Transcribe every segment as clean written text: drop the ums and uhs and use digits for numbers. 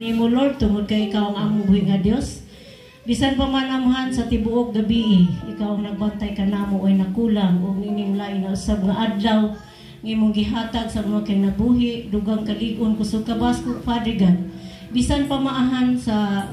Nimo Lord, tungod kay ikaw ang among buhi nga Dios. Bisan pa man amuhan sa tibuok gabi, ikaw ang nagbantay kanamo ay nakulang ug nining lain na usab nga adlaw ngimong gihatag sa mga kay nabuhi, dugang kalig-on kusog kabas ko Father God. Bisan pa maahan sa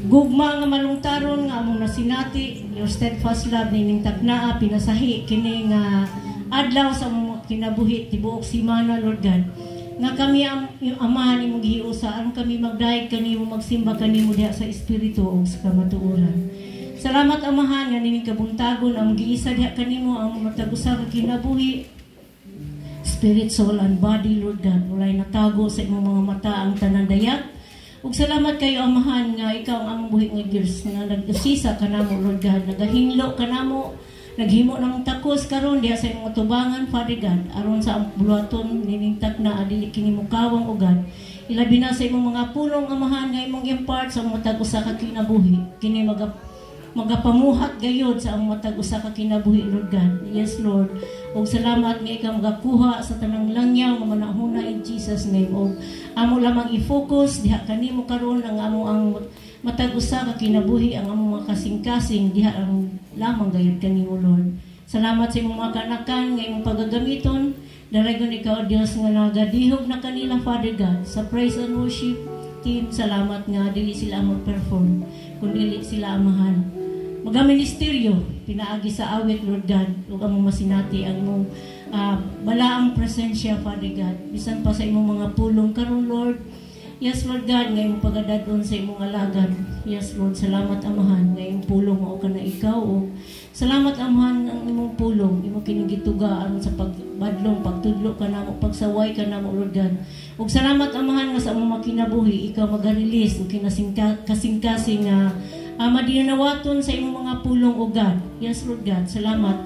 gugma nga malungtaron nga among nasinati, your steadfast love nining tagnaa pinasahi kini nga adlaw sa mga kinabuhi tibuok simana Lord God. Nga kami yung amahan ni mong gihiusaan kami magdayeg kanimo magsimba kanimo diha sa espiritu o sa kamatuoran. Salamat amahan nga nining kabuntagon ang giisa diha kanimo ang matag-usa ka kinabuhi, spirit, soul and body Lord God. Walay natago sa imong mga mata ang tanan dayag. Ug salamat kayo amahan nga ikaw ang among buhi nga Dios nga nag-usisa kanamo Lord God, nagahinglo kanamo, naghimo ng takos karon diha sa imong tubangan Father God aron sa buluhaton nining takna adili kini mukawang ugad ilabi na sa imong mga pulong amahan nga imong impart sa matag usa ka kinabuhi kini magapamuhat gayud sa ang matag usa ka kinabuhi Lord God. Yes Lord, ug salamat nga ikaw magakuha sa tanang langyaw nga manahuna in Jesus name. Ug amo lamang i-focus diha kanimo karon ang amo ang matag usa ka kinabuhi ang among mga kasing-kasing diha ang lamang gayud kanimo Lord. Salamat sa imong mga kanakan nga imong pagagamiton. Daragon ikaw Dios nga nagadihog na kanila Father God sa praise and worship team. Salamat nga dili sila mag-perform kundi sila amahan magaministeryo pinaagi sa awit Lord God ug among masinati ang imong balaang presensya Father God bisan pa sa imong mga pulong karon Lord. Yes Lord God, ngayong pagadadon sa imong alagad. Yes Lord, salamat amahan ngayong pulong mao kana ikaw o salamat amahan ang imong pulong imong kinigitugaan sa pagbadlong pagtudlo kanamo pagsaway kanamo Lord God. Ug salamat amahan nga sa among makinabuhi ikaw maga-release ug kasing-kasing nga madinawaton sa imong mga pulong o God. Yes Lord God, salamat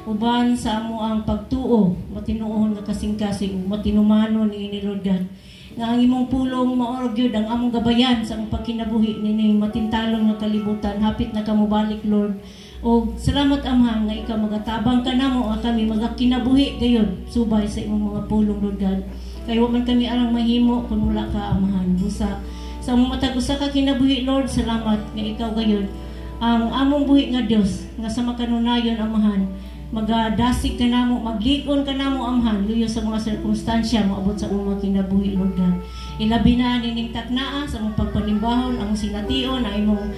uban sa amo ang pagtuo matinuohon nga kasing-kasing matinumanon ni Lord God nga ang imong pulong maorgyod ang among gabayan sa among pagkinabuhi nining matintalon nga kalibutan hapit na kamo balik Lord. O salamat amahan nga ikaw magatabang kanamo nga kami magakinabuhi gayud subay sa imong mga pulong Lord God. Kay wa man kami arang mahimo kun wala ka amahan. Busa sa among matag usa ka kinabuhi Lord, salamat nga ikaw gayud ang among buhi nga Dios nga sa makanunayon amahan magadasig kanamo, maglikon kanamo amhan luyo sa mga sirkumstansya moabot sa mga kinabuhi Lord God. Ilabi na nining taknaa sa mong pagpanimbahon ang sination ang imong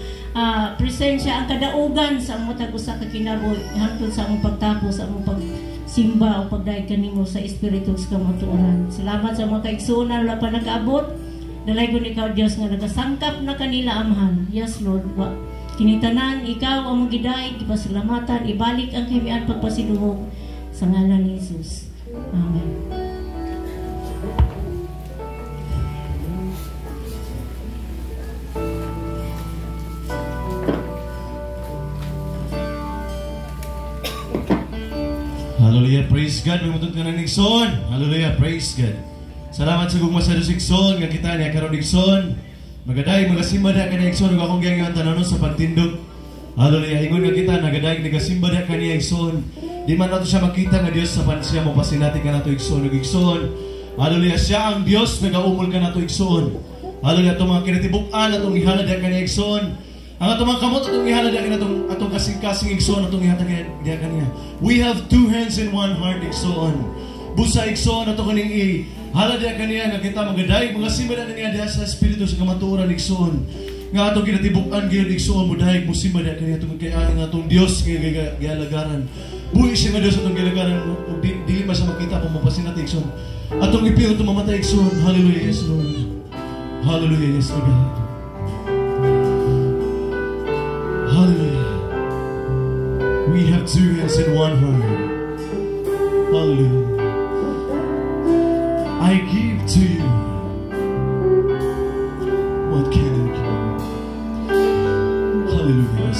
presensya ang kadaugan sa among tag-usa ka kinabuhi hangtod sa among pagtapos sa among pagsimba o pagdayeg kanimo sa espiritu sa kamatuoran. Salamat sa mga kaigsuonan wala pa nakaabot. Dalaygon ikaw Dios nga nagasangkap na kanila amhan. Yes Lord, kinitanan, ikaw ang magidayeg, ipasalamatan, ibalik ang kamian pagpasidungog sa ngalan ni Jesus. Amen. Hallelujah, praise God. May mutod ka ng Nixon. Hallelujah, praise God. Salamat sa gugma sa Nixon, nga kita niya karon Nixon. Magaday magasimba da kani igsoon ug akong giingon tanan sa pagtindog. Hallelujah. Ingon nga kita nagaday nagasimba da kani igsoon. Di man nato siya makita nga Dios sa pansiya mo pasinati kanato igsoon ug igsoon. Hallelujah. Siya ang Dios nagaumol kanato igsoon. Hallelujah. Ato mga kinatibuk-an atong ihalad da kani igsoon. Ang atong mga kamot atong ihalad da kani atong kasing-kasing igsoon atong ihatag da kaniya. We have two hands and one heart igsoon. Busa igsoon ato kaning halad ya kaniya nga kita magaday mga simba na niya diha sa espiritu sa kamatuoran igsoon nga atong kinatibuk-an gyud igsoon mudahay mo simba na kaniya tungod kay ani nga atong Dios nga gialagaran buhi siya nga Dios atong gialagaran ug dili man sa makita pa mapasinati igsoon atong ipiyo atong mamatay igsoon. Hallelujah, yes Lord. Hallelujah, yes Lord. Hallelujah. We have two hands and one heart. Hallelujah. I give to you. What can I give? Hallelujah.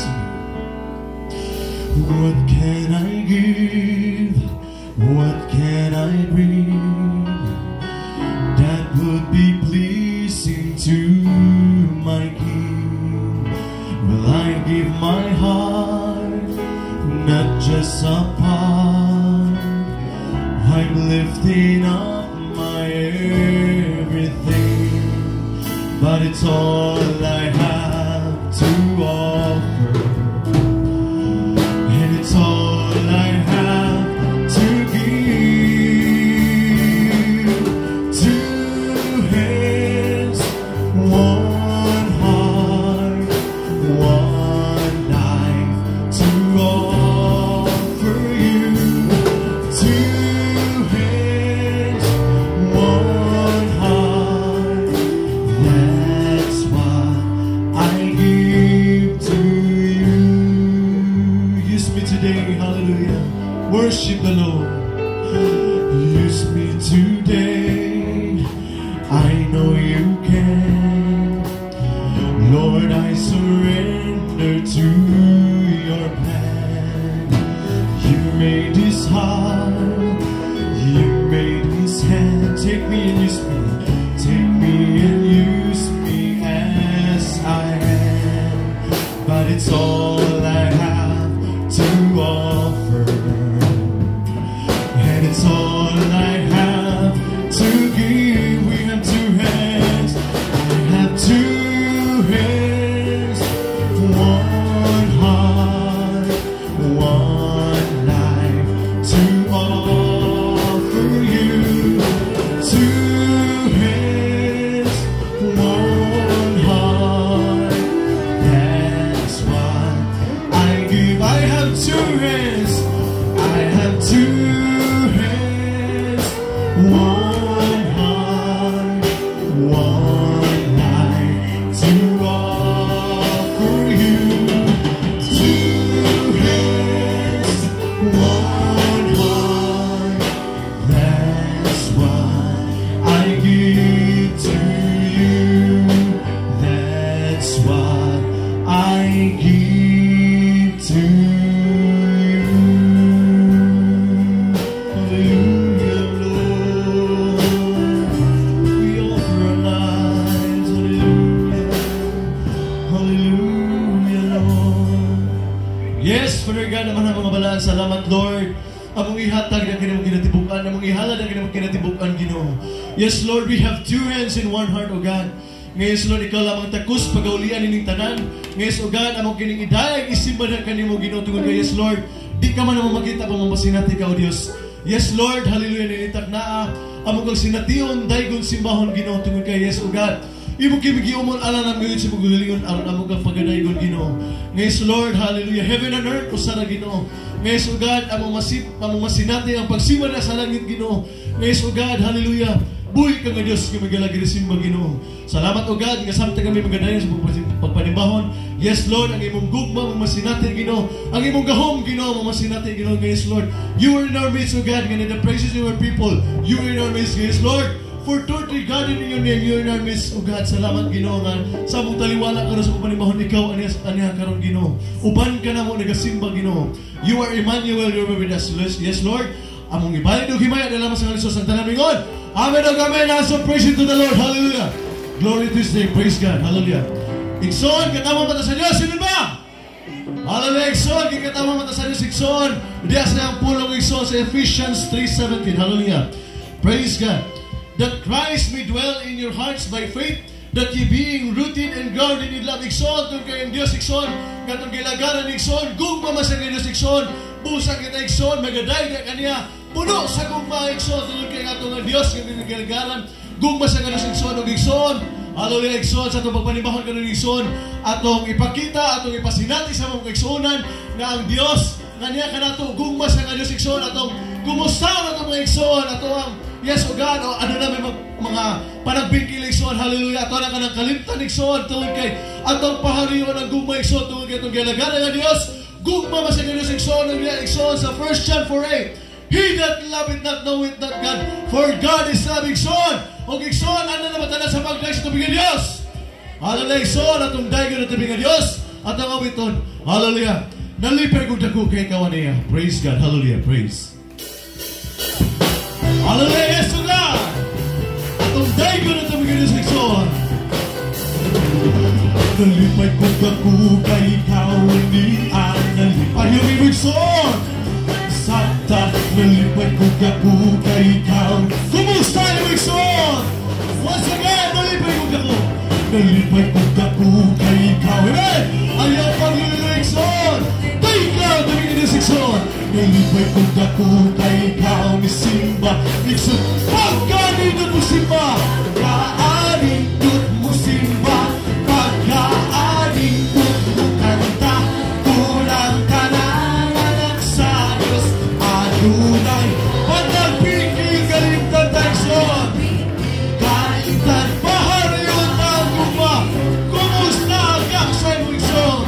What can I give? What can I bring that would be pleasing to my King? Well, I give my heart, not just a part. I'm lifting up my but it's all I have to offer, and it's all I have to give. Two hands, one heart, one life to offer you. Two hands, one heart, that's what I give to you. Use me today, hallelujah. Worship the Lord. Use me today, I know you can. Lord, I surrender to your plan. You made this heart, you made this hand. Take me and use me, take me and use me as I am. But it's all I have to offer, and it's all I have to give. We have two hands, I have two hands, one heart, one life to offer you. Two hands, one heart, that's what I give. I have two hands, I have two hands, one heart, one life to offer you. Two hands, one heart, that's what I give to you. That's what I give to you. Hallelujah, Lord. We offer our lives. Hallelujah. Hallelujah, Lord. Yes, Father God, naman ang mga balaan. Salamat, Lord. Among ihatag na kinamang kinatibukan, among ihalad na kinamang kinatibukan, Ginoo. Yes, Lord, we have two hands and one heart, O God. Ngayon, Lord, ikaw lamang takus, pagaulian ining tanan. Ngayon, O God, among kining idayag, isimba na kanimo, Ginoo, tungod ka, yes, Lord. Di ka man among makita pang mamasinati ka, O Diyos. Yes, Lord, hallelujah, ninitak na among kang sination, daygon simbahon, Ginoo, tungod ka, yes, O God. Imo kimigi umon ala nam ngayon sa paggulingon aron among kang pagadaygon, Ginoo. Ngayon, Lord, hallelujah, heaven and earth usara, Ginoo. Ngayon, O God, among masinati ang pagsimba na sa langit, Ginoo. Ngayon, O God, hallelujah. Buhay ka nga Diyos, nga magalagi simba, Ginoo. Salamat, O God, nga samtang kami magadayon sa pagpanibahon. Yes, Lord, ang imong gugma, mamasinati, Ginoo. Ang imong gahom, Ginoo, mamasinati, Ginoo. Yes, Lord, you are in our midst, O God, nga the praises of your people. You are in our midst, yes, Lord. For totally God in your name, you are in our midst, O God. Salamat, Ginoo, nga sa mong taliwala karon sa pagpanibahon, ikaw aniha karon, Ginoo. Uban ka na mo nagasimba, Ginoo. You are Emmanuel, you are with us. Yes, Lord. Among ibalid o himaya na lamang sa Kristo sa tanamingon. Amen o amen. So praise to the Lord. Hallelujah. Glory to His name. Praise God. Hallelujah. Ikson, katama mata sa Diyos. Sino ba? Hallelujah. Ikson, katama mata sa Diyos. Ikson. Diyas na ang pulong Ikson sa Ephesians 3:17. Hallelujah. Praise God. That Christ may dwell in your hearts by faith, that ye being rooted and grounded in love. Ikson, itong kayong Diyos, Ikson. Katong gilagaran, Ikson. Gugma masang kayong Diyos, Ikson. Busang kita, Ikson. Magaday na kaniya. Puno sa gugma, Ikson. Tulad kayo nga itong Diyos, yung gilagaran. Gugma sa kanyang Ikson, o Ikson. Hallelujah, Ikson. Sa itong pagpanibahon ka ng Ikson. Atong ipakita, atong ipasinati sa mga Iksonan na ang Diyos, kaniya ka na ito. Gugma sa kanyang Diyos, Ikson. Atong kumusta na itong mga Ikson. Atong ang yes, O God, o ano na may mga panagbingkil, Ikson, hallelujah, ato na ka ng kalimtan, Ikson, tuwag kay atong pahariyo ng gugma, Ikson, tuwag kay itong galagalan ng Diyos, gugma masang Diyos, Ikson, sa 1 John 4:8, He that loveth not knoweth not God, for God is love, Ikson, o Ikson, ano na matanan sa pagday sa tubig ng Diyos, hallelujah, Ikson, atong daygon ng tubig ng Diyos, atong awiton, hallelujah, nalipay kong dako kay kawaniya, praise God, hallelujah, praise. Hallelujah, yes, O God! Atong daygon at ang mga Ikson. Nalipay ko ako kay ikaw, hindi ang nalipay yung Ikson. Santa, nalipay ko ako kay ikaw. Kumusta yung Ikson? Once again, nalipay ko ako. nalipay kong dako kay ikaw. Hey! Ayaw pang lulekson, kay ikaw, daming inisikson. Nalipay kong dako kay ikaw, ni Simba, Nixon. Pagkanindot mo Simba, kaanindot mo Simba, pagkaanindot mo kanta, kulang ka na anak sa Diyos, adunay, panagpigil kalimtan Tyson. Kaitan bahar yun ang guma, kumusta ka sa Nixon?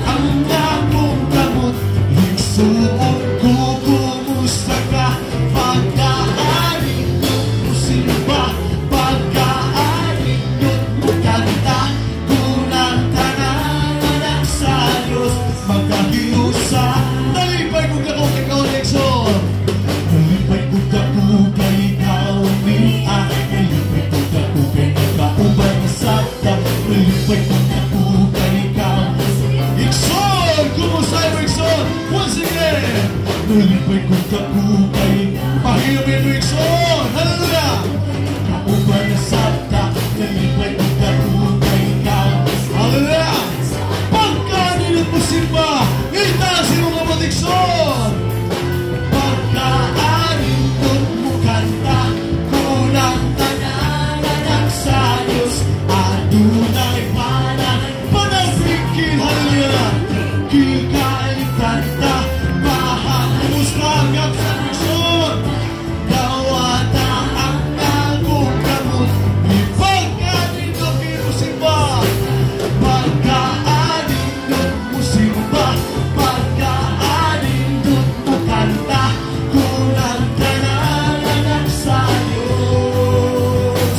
Ang nakong gamot, higsuot ko, kumusta ka? Pagkaanindot mo Simba, pagkaanindot mo kanta, kulang ka na anak sa Diyos, magkahiusa. Nalipay kong ako kay ikaw, Nixon. Nalipay kong ako kay ikaw, Mia. Nalipay kong ako kay nagkauban na sakta. Nalipay kong ako kay ikaw, Nixon. Kumusta mo, Nixon? Once again. Nalipay kong ako kay pahiyamin mo, Nixon. Hallelujah. Kauban na sakta. Nalipay kong ako kay ikaw. Hallelujah. Pagkaninot mo Simba, itasin mo nga mo, Nixon. Pagkaanindot mo kanta, kulang tananan sa Diyos, adunay panagpigil, hallelujah. Kikalit kanta, mahamus kagap sa Nixon. Dawata ang nagong gamot, ipagkanindot mo Simba. Pagkaanindot mo Simba, pagkaanindot mo kanta, kulang ka na anak sa Diyos.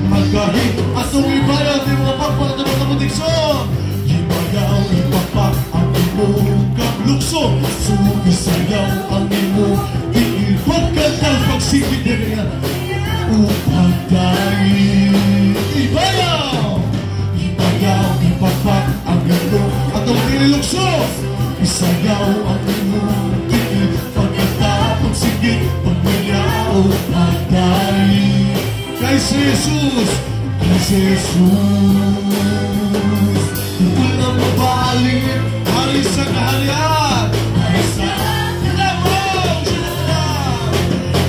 Magkahit atong ibayaw, di mga pagpagdaman na mo Dixon. Ibayaw, ipapak ang imong kaglukso, sumisayaw ang imong tiil, pagkantang pagsigit nila upang dahil. Ibayaw! Ibayaw, ipapak ang imong atong nililukso, isayaw ang imong tiil, pagkatapang sigit, pagmayaw ang dahil. Kay si Jesus, kay si Jesus, tungkol na mabaling, hari sa kaharian, hari sa lamang sinundan.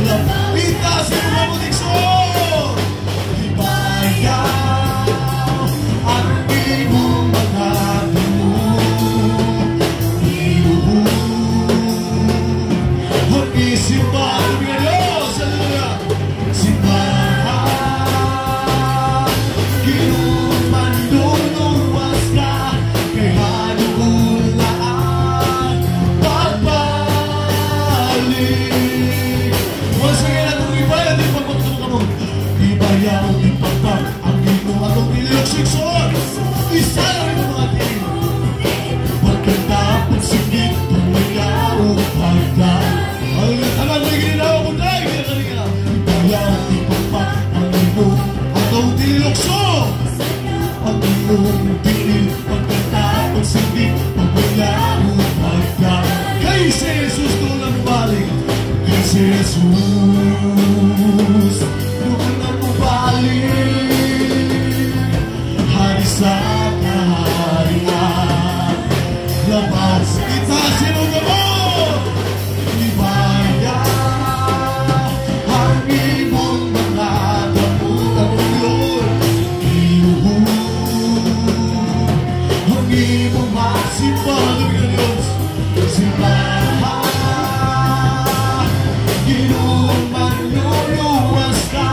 Lapita sa mga Dixon, ibayaw ang imong mga dumog, iuhog ang isimba ng Diyos, hallelujah. Simbahan, kinumanduluwas ka, kay hanulaan, pagbalik. Once again, atong ibayaw, di pagpagtulong ka mo. Ibayaw, ipagpag, ang imong atong nililuksikson, isa lang yung mga tingin. Pagkatapos sigit, tumayaw, pagdaan. Ang taman mo yung gininawa mo na, ginagalinga. Ibayaw, ipagpag, ang imong atong nililukso. Ang imong tingin, pagkatapos sigit, tumayaw, pagdaan. Kay si Jesus, tulang balik. Kay si Jesus, tulang balik. Hari sa kaharian, labas itasin mo gamot. Ibayaw ang imong mga gamot, ang Lord. Iuhog ang imong masimba ng Diyos. Simbahan, ginumang luluwas ka,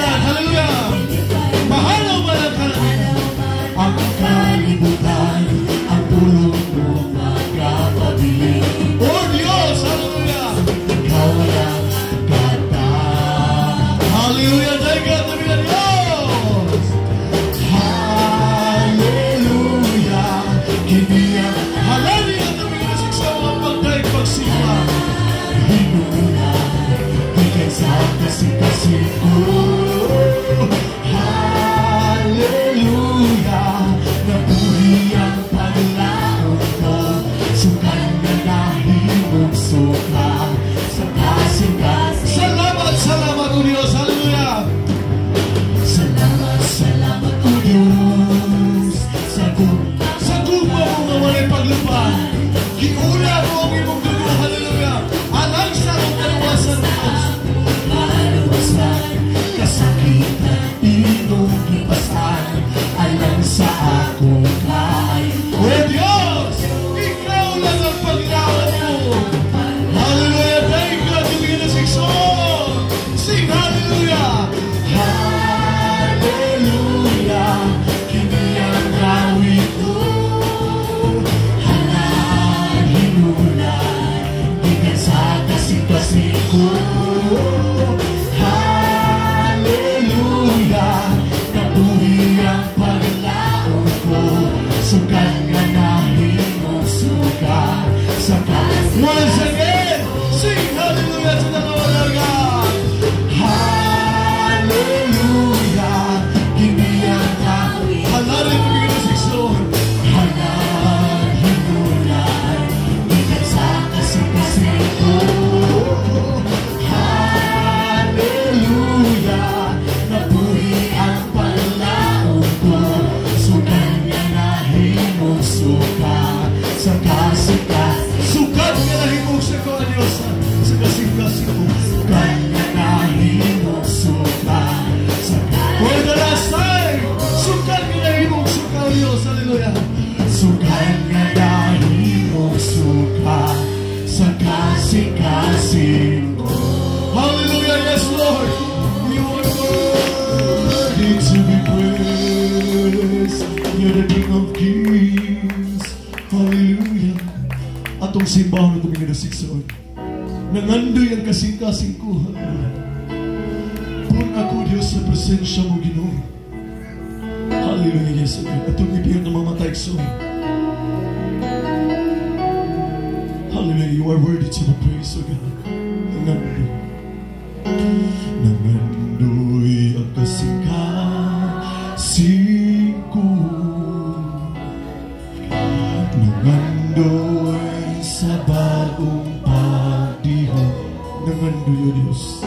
kalibutan. Hallelujah! Mahalaw man ang kalibutan. Ang kalibutan, ang pulong mo magkapabili. Oh Diyos! Hallelujah! Ikaw lang kata. Hallelujah! Dahil ka tabi na Diyos! Hallelujah! Kiniyang halali ang tabi na siksawa pagdaig pagsipa. Sa kasing-kasing ko, hallelujah, nabuhi ang paglaon ko, sukan na nahimong suka, sa kasing-kasing. Salamat, salamat o Diyos, hallelujah. Salamat, salamat o Diyos, sa guma mo nga walay paglupan, giula mo ang imong dugo, hallelujah, alang sa akong kalawasan mo. Kasakitan, inong kipasan, alang sa akong kain. O Diyos, ikaw lang ang paglawan mo. Hallelujah, thank God, tumingin na sikson. Sing hallelujah. Hallelujah, kini ang gawin ko. Halang hinulan, ikan sa kasing-kasing ko. Nabuhi ang paglaon ko, sukan nga nahimong suka sa kasing. Once again, sing hallelujah to the Lord our God. Hallelujah, kini ang gawin. Halarin mo yung sikson. Halang hinulan, ikan sa kasing-kasing ko. Hallelujah, nabuhi ang paglaon ko, sukan nga nahimong suka sa kasing-kasing. Sukan nga nahimong suka, Diyos, sa kasing-kasing ko. Sukan nga nahimong suka sa kasing-kasing. For the last time, sukan nga nahimong suka, Diyos, hallelujah. Sukan nga nahimong suka sa kasing-kasing ko. Hallelujah, yes Lord. You are worthy to be praised. You're the King of Kings. Hallelujah. Atong simbahan na tumingin na sikson. Nangandoy ang kasing-kasing ko. Hallelujah. Pun ako Diyos sa presensya mo, Ginoo. Hallelujah, yes Lord. Atong ibigyan na mamatay so. Hallelujah, you are worthy to be praised, O God. Nangandoy. Nangandoy ang kasing-kasing ko. Nangandoy sa bagong pagdihok. Nangandoy, O Diyos.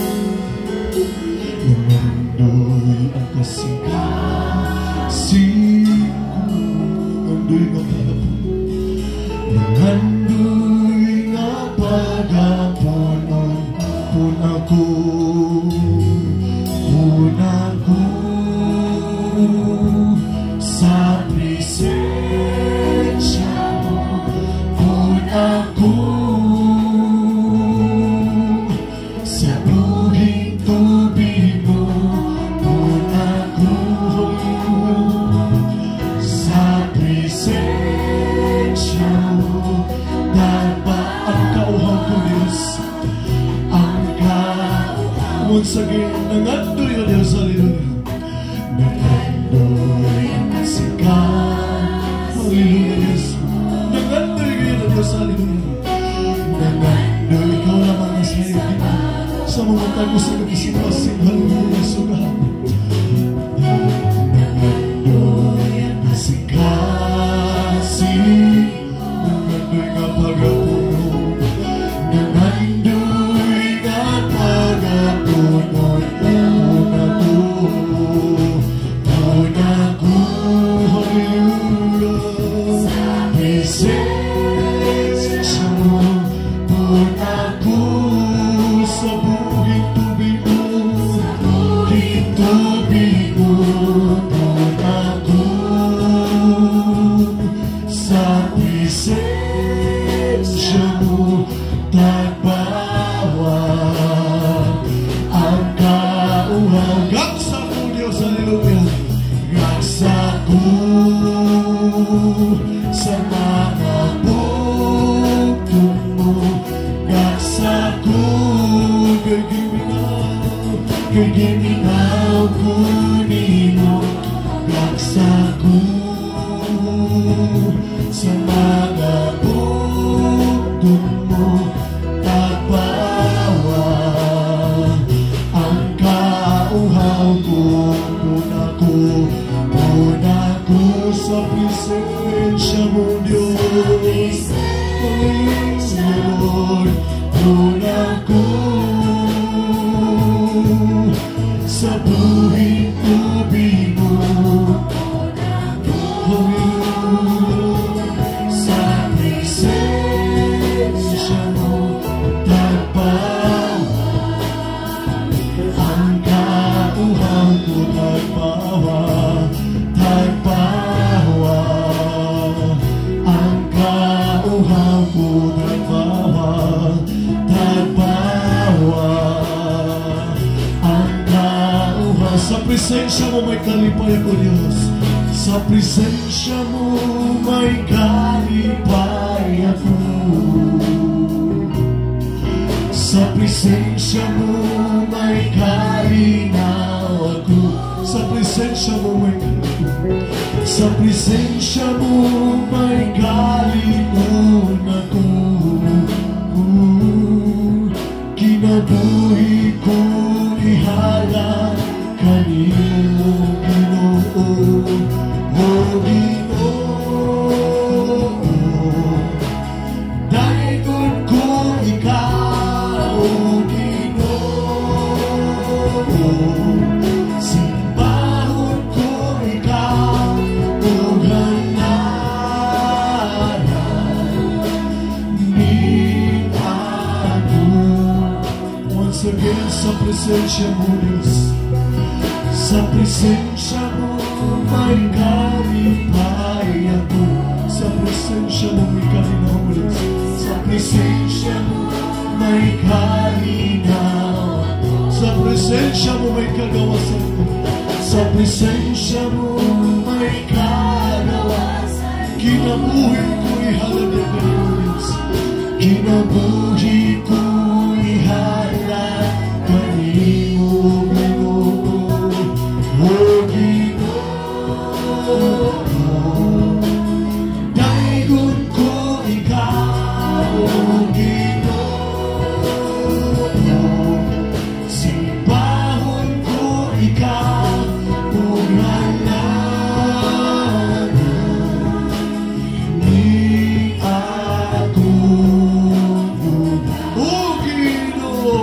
Nangandoy ang kasing-kasing ko. Nangandoy nga pagapon. Nangandoy nga pagapon. Pun ako sa presensya mo. Pun ako sa buhing tubig mo. Pun ako sa presensya mo. Dapat ang kauhaw ko, Diyos. Once again, nangandoy ang Diyos, hallelujah. Nangandoy ang kasing-kasing, hallelujah, Diyos. Nangandoy ngayon ang Diyos, hallelujah. Nangandoy, ikaw lamang na sa iyo, kita. Sa mga tago sa kasing-kasing, hallelujah, sugat. Nangandoy ang kasing-kasing, nangandoy nga pag-apuno. Nangandoy nga pag-apuno. Ang kauhaw kalinaw ko nimo laksa ko sa mga bugtong mo tagpawa ang kauhaw ko muna ko sa presensya mo Diyos Lord muna ko sa buhing tubig mo sa presensya mo tagpawa ang kauhaw ko tagpawa ang kauhaw ko tagpawa ang kauhaw sa presensya mo may kalipay ako Diyos sa presensya mo may kalipay ako sa presensya mo may kalinaw ako sa presensya mo may sa presensya mo may kalinaw ako kinabuhi ko ihala kanimo Ginoo o Ginoo dahigon ko ikaw Ginoo simbahon ko ikaw o hanaran ni ako once again sa presensya mo Diyos sa presensya mo may kalipay ako sa presensya mo may kalinaw Diyos sa presensya mo may kalinaw sa presensya mo may kagawasan sa presensya mo may kagawasan kinabuhi ko ihalad ang Diyos kinabuhi ko ihalad kanimo dahigon ko ikaw Ginoo simbahon ko ikaw hanaran ni ako o Ginoo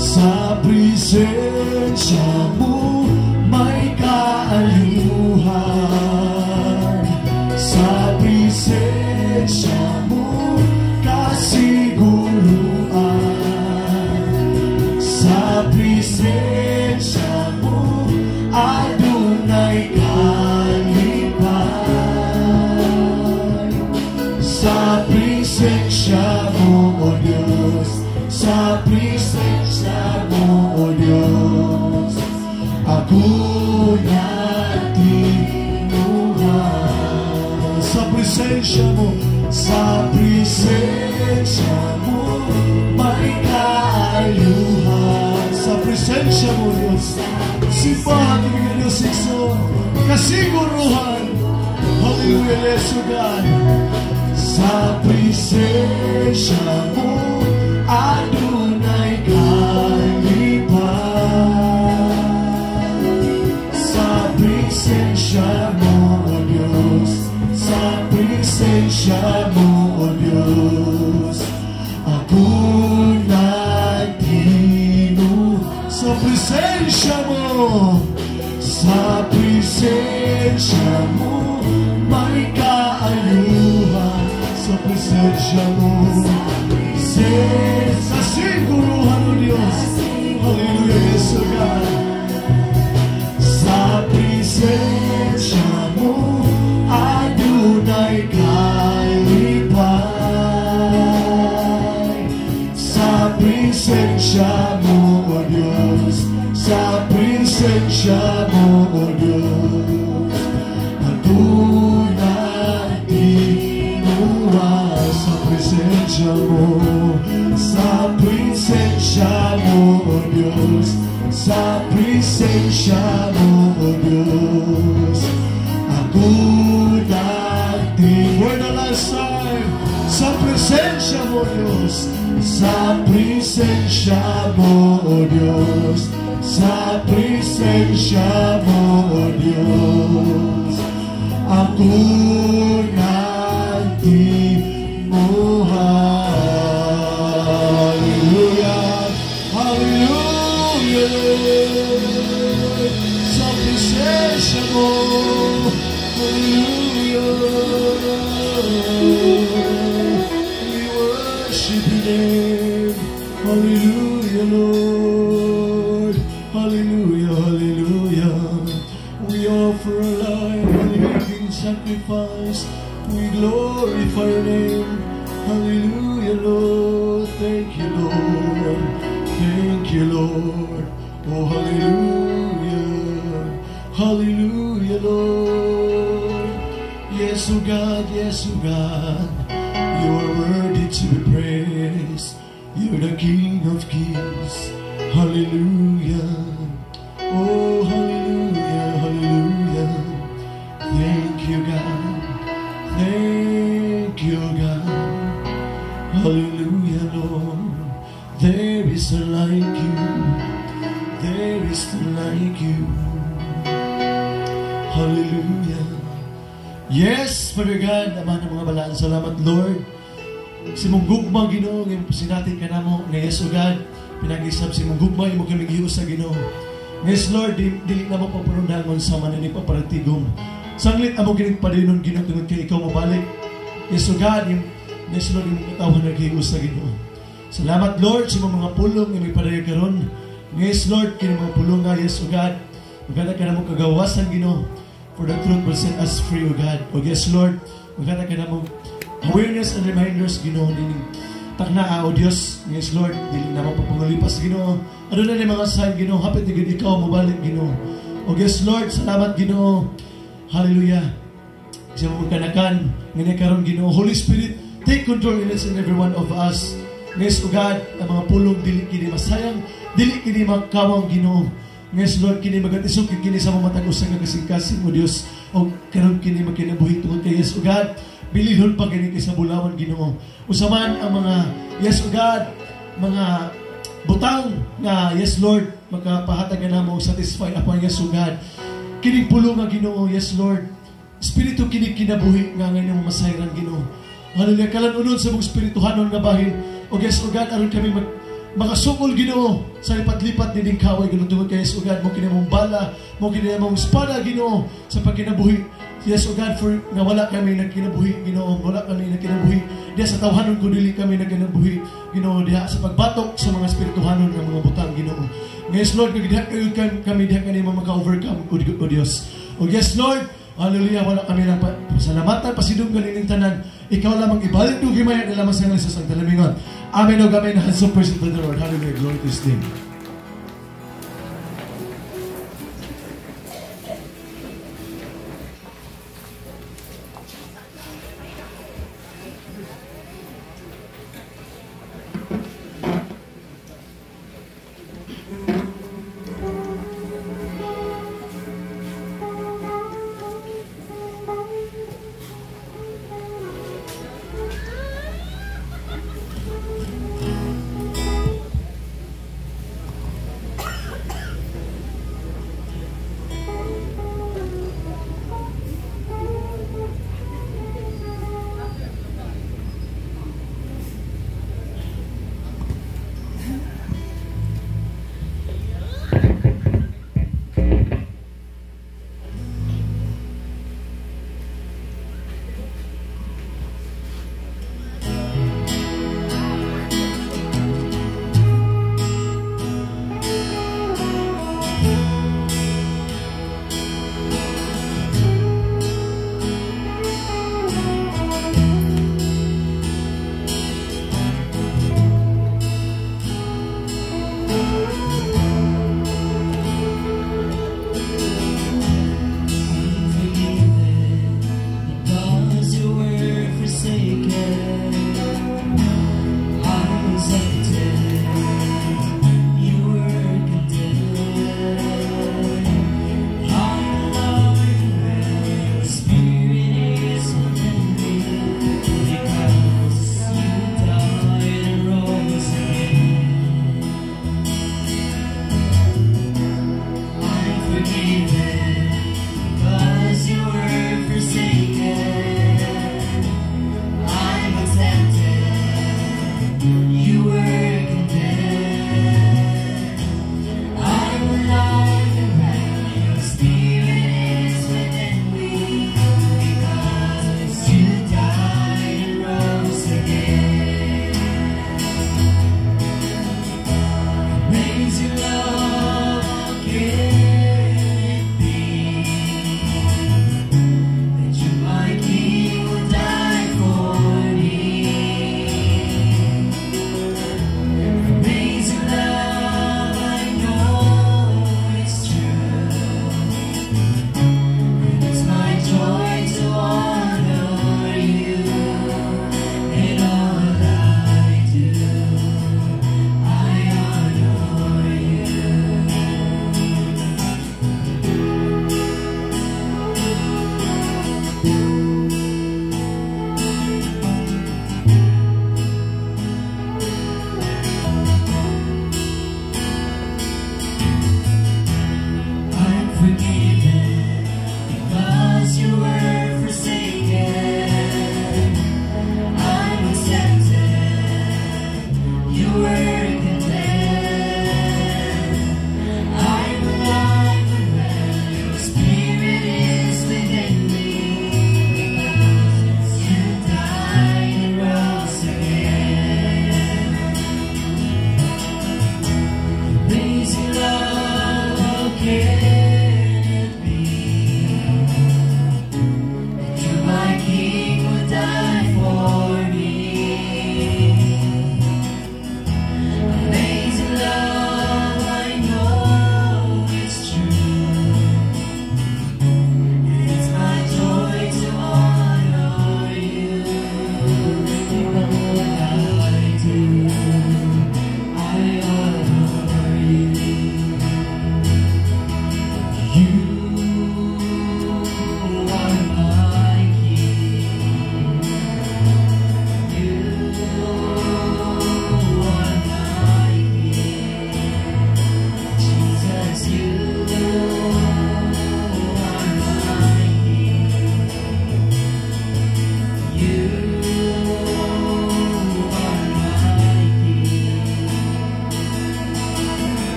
sa presensya mo may kaayuhan sa presensya mo kasiguruan sa presensya mo adunay kalipay sa presensya mo o Diyos sa presensya mo o Diyos ako natinuhan sa presensya mo may kaayuhan sa presensya mo Diyos simbahan ng mga Diyos Ikso kasiguruhan hallelujah Yesu God sa presensya mo adunay kalipay sa presensya mo o Diyos sa presensya mo o Diyos ako nagtino sa presensya mo may kaayuhan sa presensya mo sa siguruhan o Diyos hallelujah Yesu God sa presensya presensya mo, O Diyos. Patunay inuwa sa presensya mo, sa presensya mo, O Diyos. Sa presensya mo, O Diyos. Ako dati, for the last time, sa presensya mo, Diyos. Sa presensya mo, O Diyos. Sa presensya mo, O Diyos. Ako nagdimuha. Hallelujah, hallelujah, Lord. Sa presensya mo, hallelujah. We worship your name. Hallelujah, Lord. Hallelujah, hallelujah. We offer a life, a living sacrifice. We glorify your name. Hallelujah, Lord. Thank you, Lord. Thank you, Lord. Oh, hallelujah. Hallelujah, Lord. Yes, oh God, yes, oh God. You are worthy to be praised. You're the King of Kings. Hallelujah. Oh, hallelujah, hallelujah. Thank you, God. Thank you, God. Hallelujah, Lord. There is none like you. There is none like you. Hallelujah. Yes, Father God, Ama ng mga balaan, salamat, Lord. Si mong gugma, Ginoo, ngayon sinati ka na mo, nga yes, O God, pinag-isap si mong gugma, yung kami giyo sa Ginoo. Yes, Lord, dili na mo paparundangon sa manani paparatigong. Sanglit amo gining padinon Ginoo tungod kay ikaw mabalik. Yes, O God, yes, Lord, yung katawan na giyo sa Ginoo. Salamat, Lord, sa mga pulong na may padaya karon. Yes, Lord, kini mga pulong nga, yes, O God, maganda ka na mo kagawasan, Ginoo. For the truth will set us free, O God. O yes, Lord, maganda ka na mo awareness and reminders, Ginoo, dining takna, O Diyos. Yes, Lord, dili na mapapangulipas, Ginoo. Ano na mga sign, Ginoo, hapit na ikaw mabalik, Ginoo. O yes, Lord, salamat, Ginoo. Hallelujah. Kasi magkanakan, ngayon karon, Ginoo. Holy Spirit, take control in each and every one of us. Yes, O God, ang mga pulong dili kini masayang, dili kini makawang, Ginoo. Yes, Lord, kini magatisok kini sa mamatag usa ka kasing-kasing, O Dios. O karon kini magkinabuhi tungod kay yes, O God. Bilihon pa kini sa bulawan, Ginoo. Usaman ang mga yes, O God, mga butang nga yes, Lord, magkapahatag na mo satisfy upon yes, O God. Kini pulong nga, Ginoo, yes, Lord. Espiritu kini kinabuhi nga ngayon mo masayran, Ginoo. Hallelujah. Kalan-unon sa mong espirituhanon nga bahin. O yes, O God, aron kami makasukol, Ginoo, sa lipat-lipat ni ding kaway, Ginoo, tungod kay yes, O God, mo kinamong bala, mo kinamong espada, Ginoo, sa pagkinabuhi. Yes, O God, for nga wala kami nagkinabuhi, Ginoo, wala kami nagkinabuhi. Diya sa tawhanon ko dili kami nagkinabuhi, Ginoo, diya sa pagbatok sa mga espirituhanon ng mga butang, Ginoo. Yes, Lord, diha kami diha kanimo maka-overcome, O Dios. O yes, Lord, hallelujah, wala kami lang pasalamatan, pasidong galing tanan. Ikaw lamang ibalik ng himaya na lamang sa mga sasang talamingon. Amen o gamin na hands of praise to the Lord. Hallelujah, glory to His name.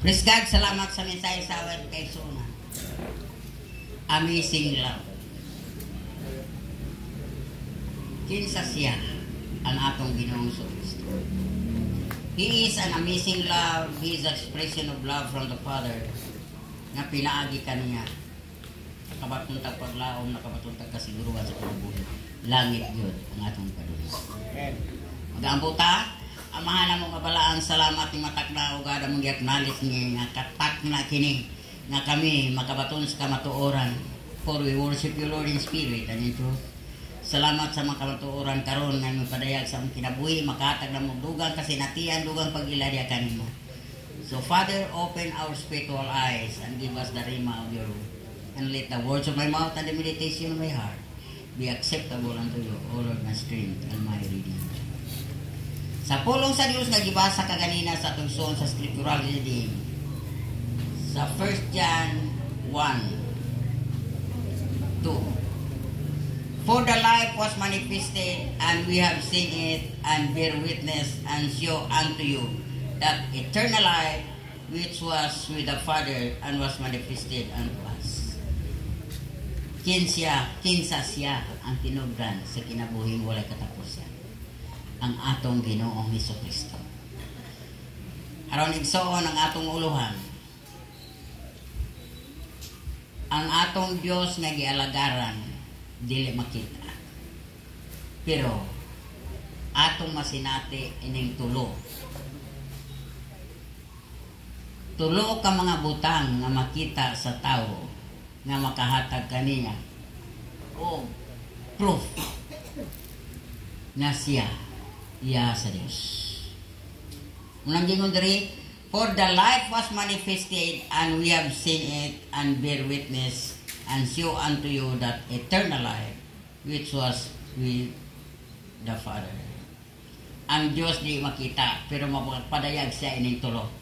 Praise God, salamat sa mensahe sa awan kay Sona. Amazing love. Kinsa siya ang atong Ginoong Kristo. He is an amazing love. He is an expression of love from the Father na pinaagi kaniya. Nakabatuntag paglaom, nakabatuntag kasiguruhan sa kinabuhi. Langit yun ang atong padulong. Mag-aambuta, amahan mo kabalaan, salamat ni matak na ugada mong i-acknowledge niya nga katak na kini nga kami makabaton sa kamatuoran. For we worship you, Lord, in spirit and in truth. Salamat sa mga kamatuoran karon nga padayag sa among kinabuhi, makahatag na mong dugang kasinatian, dugang pag-iladya kanimo. So Father, open our spiritual eyes and give us the rhema of your word. And let the words of my mouth and the meditation of my heart be acceptable unto you, O Lord, my strength and my redeemer. Sa pulong sa Diyos nga gibasa kaganina sa atong son sa scriptural reading sa 1 John 1:2. For the life was manifested, and we have seen it, and bear witness, and show unto you that eternal life which was with the Father and was manifested unto us. Kinsa siya ang tinubdan sa kinabuhing walay katapusan, ang atong Ginoong Hesukristo. Aron igsoon ang atong uluhan, ang atong Dios nga gialagaran dili makita, pero atong masinati ining tulo ka mga butang nga makita sa tao nga makahatag kaniya o proof na siya iya sa Dios. Unang gingon diri, for the life was manifested, and we have seen it, and bear witness, and show unto you that eternal life which was with the Father. Ang Diyos di makita, pero mapadayag siya ining tulo.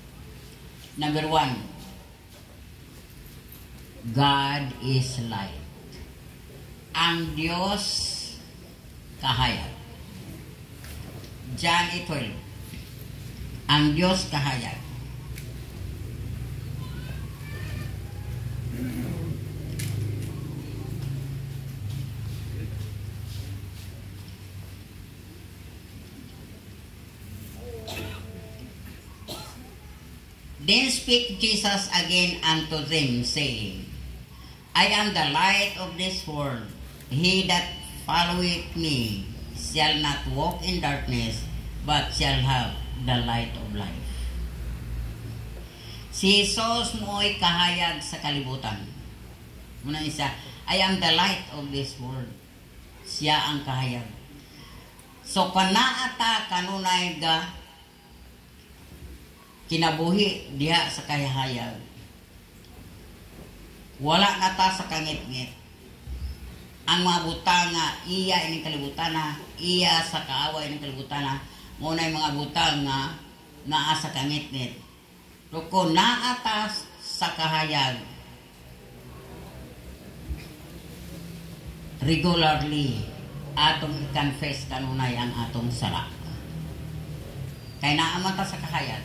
Number 1, God is light. Ang Diyos kahayag. John 8:12. Ang Diyos kahayag. Then spake Jesus again unto them, saying, I am the light of this world. He that followeth me shall not walk in darkness, but shall have the light of life. Si Jesus mo'y kahayag sa kalibutan. Muna isa, I am the light of this world. Siya ang kahayag. So kanaata kanunay ga kinabuhi diha sa kahayag. Wala na ta sa kangit-ngit. Ang mga butang nga iya ining kalibutana, iya sa kaaway ining kalibutana, muna yung mga butang nga naa sa kangit-ngit. Pero kung naatas sa kahayag, regularly atong i-confess kanunay ang atong sala. Kaya naaman ta sa kahayag.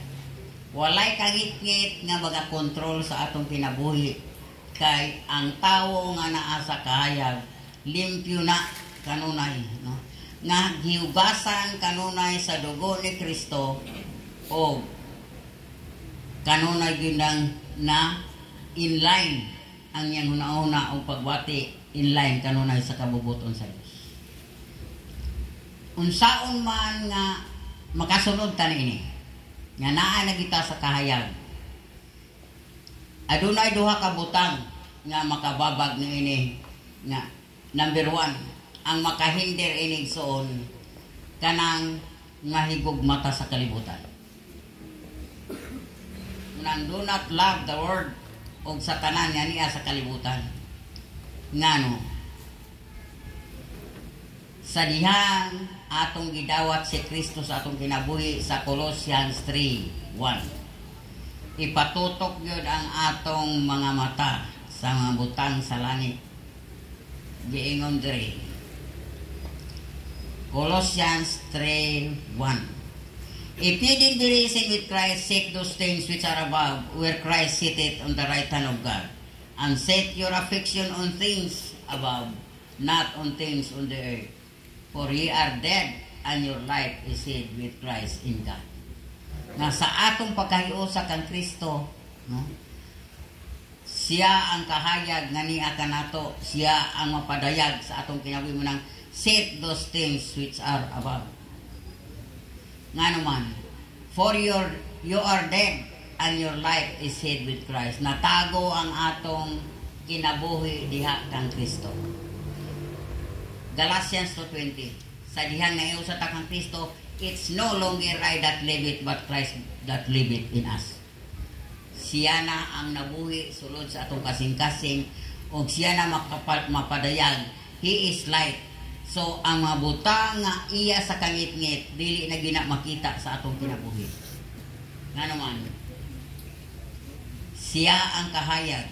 Walay kangit-ngit nga maga-control sa atong kinabuhi. Kay ang tawo nga naa sa kahayag, limpyo na kanunay. No? Nga gihugasan kanunay sa dugo ni Kristo o kanunay ginang na inline ang yang una-una o pagbati inline kanunay sa kabubuton sa Diyos. Unsaon man nga makasunod ta niini nga naa na kita sa kahayag. Adunay duha ka butang nga makababag niini nga number 1, ang makahinder inig soon kanang nga higugmata sa kalibutan. Nang do not love the world o sa tanan nga niya sa kalibutan. Ngano? Sa dihang atong gidawat si Kristo sa atong kinabuhi sa Colossians 3:1. Ipatutok yun ang atong mga mata sa mga butang sa langit. Giingon diri. Colossians 3:1. If ye did be risen with Christ, seek those things which are above, where Christ sitteth on the right hand of God. And set your affection on things above, not on things on the earth. For ye are dead, and your life is hid with Christ in God. Nga sa atong pagkahiusa kang Kristo, no? Siya ang kahayag nga niya kanato, siya ang mapadayag sa atong kinabuhi mo ng set those things which are above. Nga naman, for you are dead and your life is hid with Christ. Natago ang atong kinabuhi diha kang Kristo. Galatians 2:20. Sa dihang naiusa ta kang Kristo, it's no longer I that live it, but Christ that live it in us. Siya na ang nabuhi sulod sa atong kasing-kasing o siya na mapadayag. He is light. So, ang mga buta nga iya sa kangit-ngit, dili na ginamakita sa atong kinabuhi. Nga naman, siya ang kahayag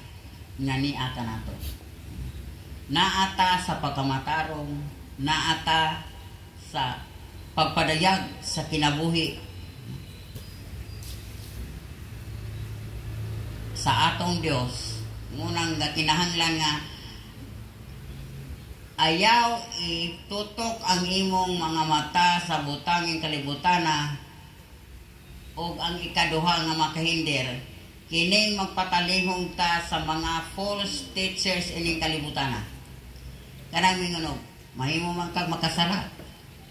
nga niata nato. Naata sa pagkamatarong, naata sa pagpadayag sa kinabuhi sa atong Dios. Ngunang kinahanglan nga ayaw itutok ang imong mga mata sa butanging kalibutana o ang ikaduha nga makahinder kining magpatalihong ta sa mga false teachers ining kalibutana. Kanang mingunog, mahimo man kag makasara.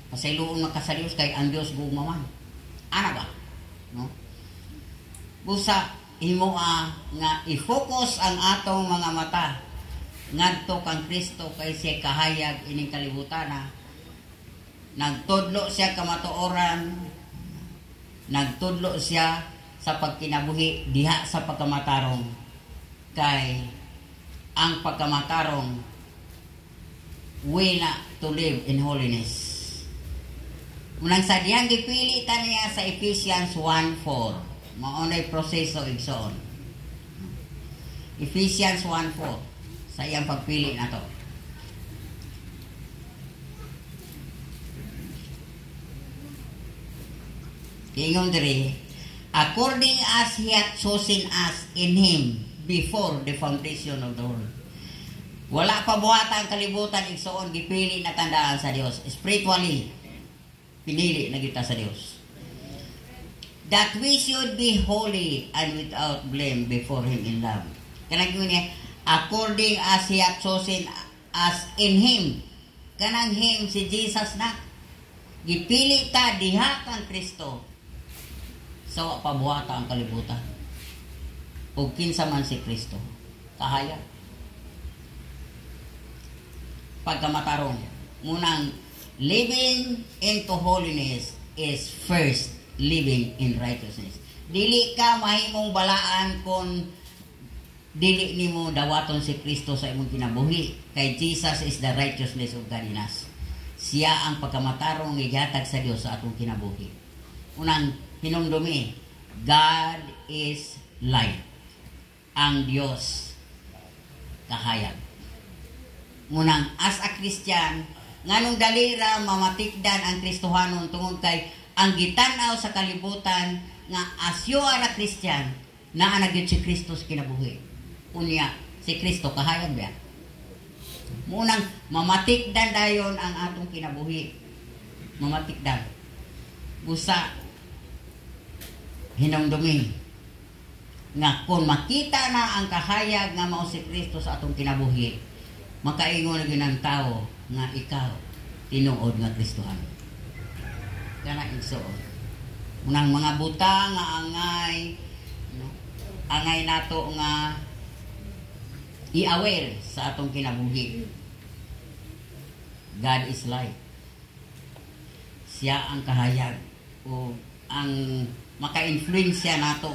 Pasayloon makasalios kay ang Dios gumaman. Ana ba? No? Busa imo nga i-focus ang atong mga mata ngadto kang Kristo kay siya kahayag ining kalibutana. Nagtudlo siya kamatuoran, nagtudlo siya sa pagkinabuhi diha sa pagkamatarong, kay ang pagkamatarong way na to live in holiness. Unang sa diyang gipili ta niya sa Ephesians 1:4. Maunay proseso igsoon. Ephesians 1:4 sa iyang pagpili na to. Ingon diri, according as He hath chosen us in Him before the foundation of the world. Wala pa buhata ang kalibutan igsoon, gipili na tandaan sa Dios. Spiritually, pinili na kita sa Dios. That we should be holy and without blame before Him in love. Kanang niya, according as He hath chosen us in Him. Kanang Him si Jesus na. Gipili ta diha kang Kristo. So pabuhata ang kalibutan. Ug kinsa man si Kristo, kahaya. Pagkamatarong, munang living into holiness is first living in righteousness. Dili ka mahimong balaan kung dili nimo dawaton si Kristo sa imong kinabuhi, kay Jesus is the righteousness of God in us. Siya ang pagkamatarong gihatag sa Dios sa atong kinabuhi. Unang hinumdumi, God is light. Ang Dios kahayag. Munang as a Christian, nganong dalira mamatikdan ang Kristohanon tungod kay ang gitanaw sa kalibutan nga as you are a Christian, naa na gyud si Kristo sa kinabuhi. Unya, si Kristo kahayag ba? Munang mamatikdan dayon ang atong kinabuhi. Mamatikdan. Busa hinumdumi nga kung makita na ang kahayag nga mao si Kristo sa atong kinabuhi, makaingon na gyud ang tao nga ikaw tinuod nga Kristohan. Kana igsoon. Munang mga buta nga angay, no? Angay nato nga i-aware sa atong kinabuhi. God is light. Siya ang kahayag o ang maka-influensya nato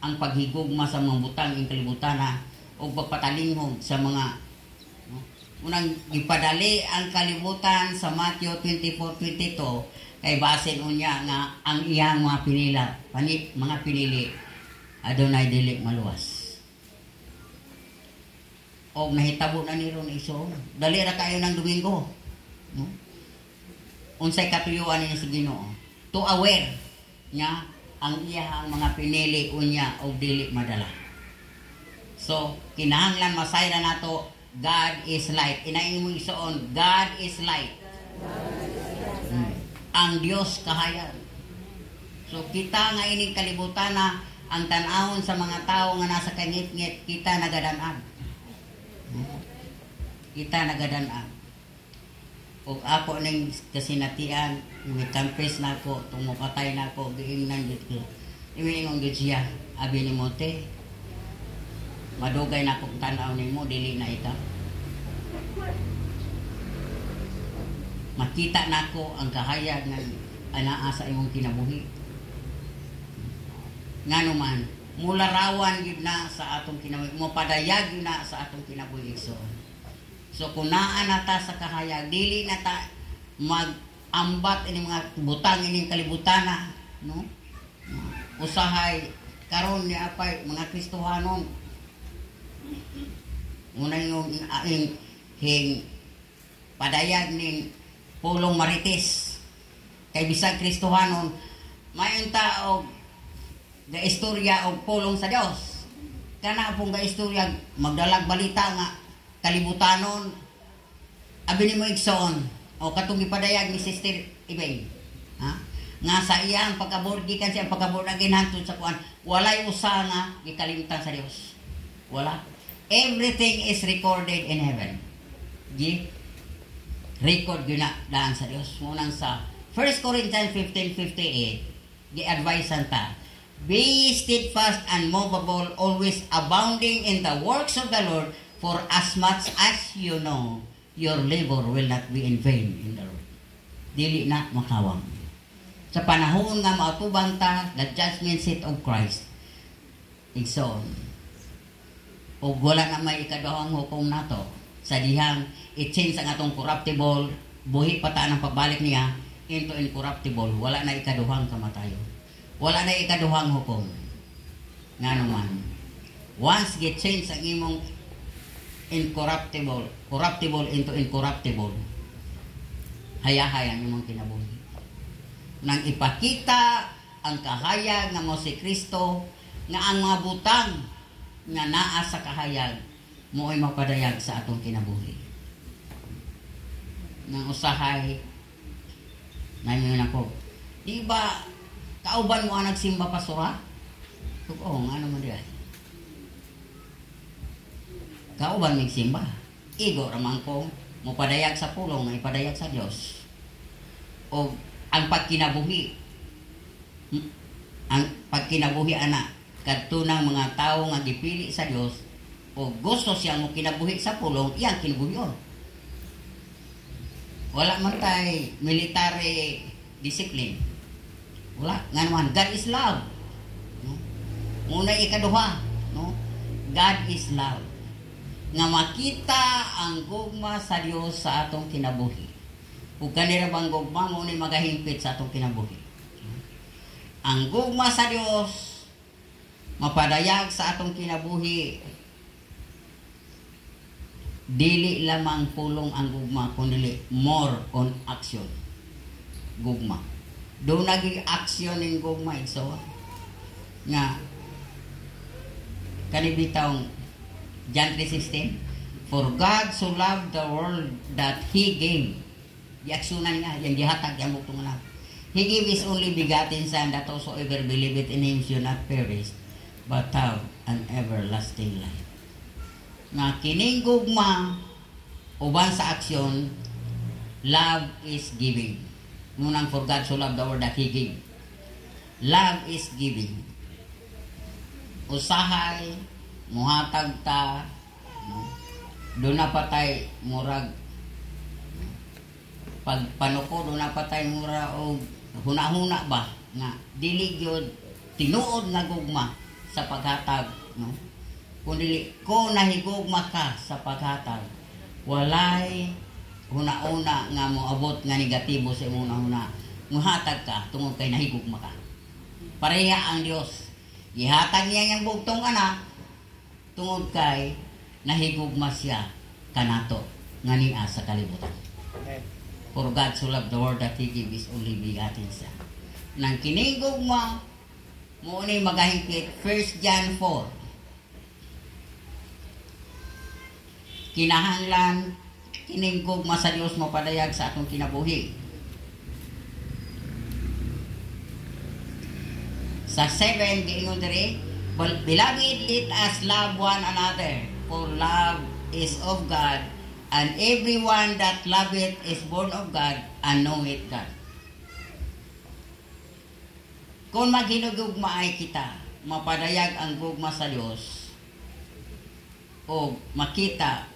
ang paghigugma sa mga butang ing kalibutana o pagpatalinghog sa mga no? Unang ipadali ang kalibutan sa Matthew 24:22 kay basin unya nga ang iyang mga mga pinili adunay dili maluwas. O nahitabo na ni ron iso. Dali ra kayo ng Domingo. No? Unsay katuyuan niya sa Ginoo. To aware nga ang iyahang mga pinili unya o dili madala. So kinahanglan masayra nato God is light. Inaimong isuon, God is light. Ang Dios kahayag. So kita nga ining kalibutan na ang tan-awon sa mga tao nga nasa kangit-ngit, kita nagadan-an. Kita nagadan-an. Ug ako ning kasinatian, mikampes na ako, tumupatay na ako, giingnan gid ko. Imingon gid siya, abi ni Mote, madugay na akong tanaw nimo, dili na ikaw. Makita na ko ang kahayag ng anaa sa imong kinabuhi. Ngano man, mularawan yun na sa atong kinabuhi, mopadayag yun na sa atong kinabuhi. So kung naan nata sa kahayag, dili na ta mag-ambat ini mga butang ining kalibutan, no? Usahay karon ni apay mga Kristohanon. Una yung hing padayag ning pulong marites kay bisag Kristohanon mayon ta og gaistorya og pulong sa Dios. Kana pong gaistorya magdalag balita nga kalibutanon abi nimo igsoon o katong gipadayag ni Sister Ibeng, ha, nga sa iyang pagkaborgikan siya pagkaborgin hantod sa kuan walay usa nga gikalimtan sa Dios. Wala. Everything is recorded in heaven. Record yun na daan sa Dios. Munang sa 1 Corinthians 15:58 gi-advise ta, be steadfast and movable, always abounding in the works of the Lord, for as much as you know your labor will not be in vain in the Lord. Dili na makawang. Sa panahon nga maatubang ta, the judgment seat of Christ, igsoon. O wala na may ikaduhang hukom nato. Sa dihang i-change ang atong corruptible, buhi pa ta ng pagbalik niya into incorruptible. Wala na ikaduhang kamatayo. Wala na ikaduhang hukom. Nga naman, once get change ang imong corruptible into incorruptible, hayahaya ang imong kinabuhi. Nang ipakita ang kahayag nga mo si Kristo, nga ang mga butang nga naa sa kahayag mo ay mapadayag sa atong kinabuhi. Nang usahay, namin ako, di ba kauban mo ang nagsimba pastora? Oo, nga naman diyan. Kauban magsimba. Igo ramang ko, mapadayag sa pulong, nga ipadayag sa Dios. O ang pagkinabuhi, ana, kadto ng mga tao nga gipili sa Dios, o gusto siya mo kinabuhi sa pulong, iyang kinabuhion. Wala man tay military discipline. Wala. Nga naman, God is love. No? Muna ikaduha, no? God is love. Nga makita ang gugma sa Dios sa atong kinabuhi. Kung kanira bang gugma, muna magahimpit sa atong kinabuhi. Ang gugma sa Dios, mapadayag sa atong kinabuhi, dili lamang pulong ang gugma, kundi more on action. Gugma. Doon naging action ng gugma. So, nga, kanibitang John 3:16, for God so loved the world that He gave. Di-aksyonan niya, yung dihatag, yung buktungan na. He gave His only begotten Son, that whosoever believeth in Him should not perish, but have an everlasting life. Nga kining gugma uban sa aksyon, love is giving. Munang for God so loved the world that He gave. Love is giving. Usahay, muhatag ta, no? Doon na patay murag pagpanuko, doon na patay mura o huna-huna ba nga dili gyud tinuod nga gugma sa paghatag, no? Kundi ko nahigugma ka sa paghatag, walay huna-una nga moabot nga negatibo sa imong huna. Muhatag ka tungod kay nahigugma ka. Pareha ang Dios. Gihatag niya yang bugtong anak tungod kay nahigugma siya kanato nga niya sa kalibutan. For God so loved the world that He gave His only begotten Son. Nang kining gugma mo ni magahingkit 1 John 4. Kinahanglan kining gugma sa Dios mapadayag sa atong kinabuhi. Sa 7 giingon diri, beloved, let us love one another, for love is of God, and everyone that loveth is born of God and knoweth God. Kung maghinugugma ay kita, mapadayag ang gugma sa Dios, o makita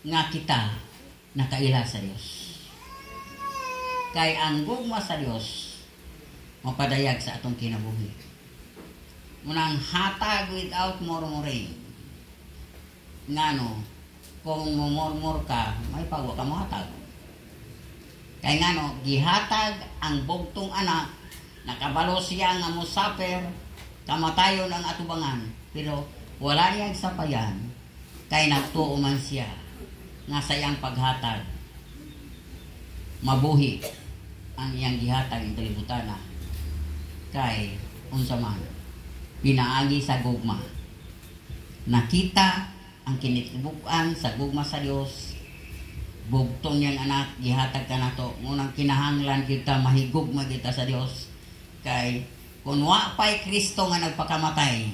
nga kita nakaila sa Dios. Kay ang gugma sa Dios mapadayag sa atong kinabuhi. Munang hatag without murmuring. Ngano, kung mumurmur ka, may pagwa ka mahatag. Kay ngano, gihatag ang bugtong anak, nakabalo siya nga musaper, kamatayon ang atubangan, pero wala niyang sapayan, kay nagtuo man siya, nga sayang paghatag, mabuhi ang iyang gihatag ng kalibutan na, kay unsa man pinaagi sa gugma. Nakita ang kinitibuk-an sa gugma sa Dios, bugtong niyang anak gihatag ka nato, ngunang kinahanglan kita mahigugma kita sa Dios, kay kun wa pay Kristo nga nagpakamatay,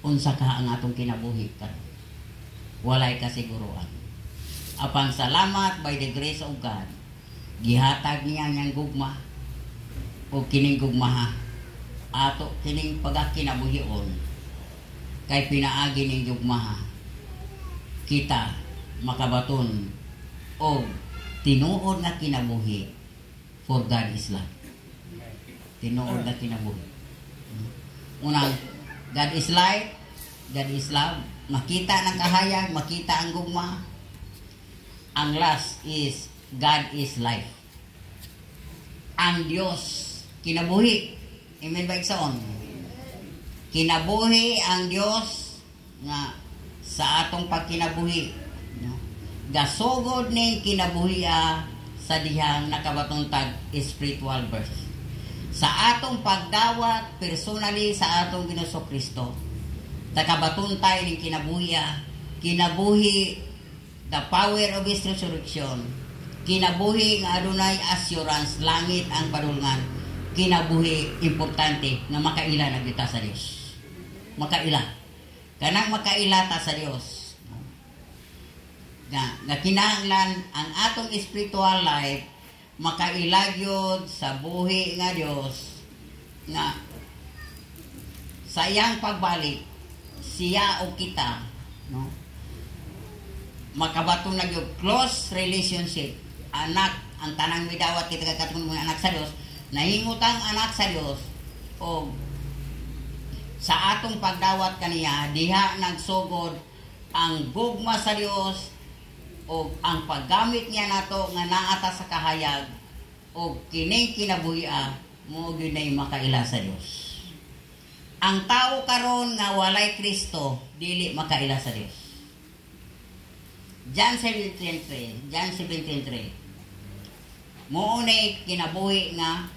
unsa ka ang atong kinabuhi karon? Walay kasiguruan. Apan salamat by the grace of God, gihatag niya niyang gugma, o kining gugmaha ato kining pagakinabuhion, kay pinaagi ning gugmaha kita makabaton o tinuod na kinabuhi, for God is love. Tinuod na kinabuhi. Unang, God is life, God is love. Makita ng kahayag, makita ang gugma. Ang last is God is life. Ang Diyos kinabuhi. Amen ba iksaon? Kinabuhi ang Dios nga sa atong pagkinabuhi. No? Gasugod ning kinabuhiya sa dihang nakabatong tag spiritual birth. Sa atong pagdawat personally sa atong Ginoong Kristo, nakabatong tayo ning kinabuhiya, kinabuhi the power of His resurrection, kinabuhi nga adunay assurance, langit ang padulngan, kinabuhi importante na makaila na kita sa Dios. Makaila. Kanang makaila ta sa Dios. Nga kinahanglan ang atong spiritual life makailagyod sa buhi nga Dios, nga sa iyang pagbalik siya o kita, no, makabato na yung close relationship. Anak, ang tanang midawat kita kakatong mga anak sa Dios, nahingutang anak sa Dios, o sa atong pagdawat kaniya diha nagsugod ang gugma sa Dios, o ang paggamit niya nato nga naata sa kahayag, o kining kinabuhian mo ginay makaila sa Dios. Ang tao karon nga walay Kristo dili makaila sa Dios. John 17:3 mo unay kinabuhi nga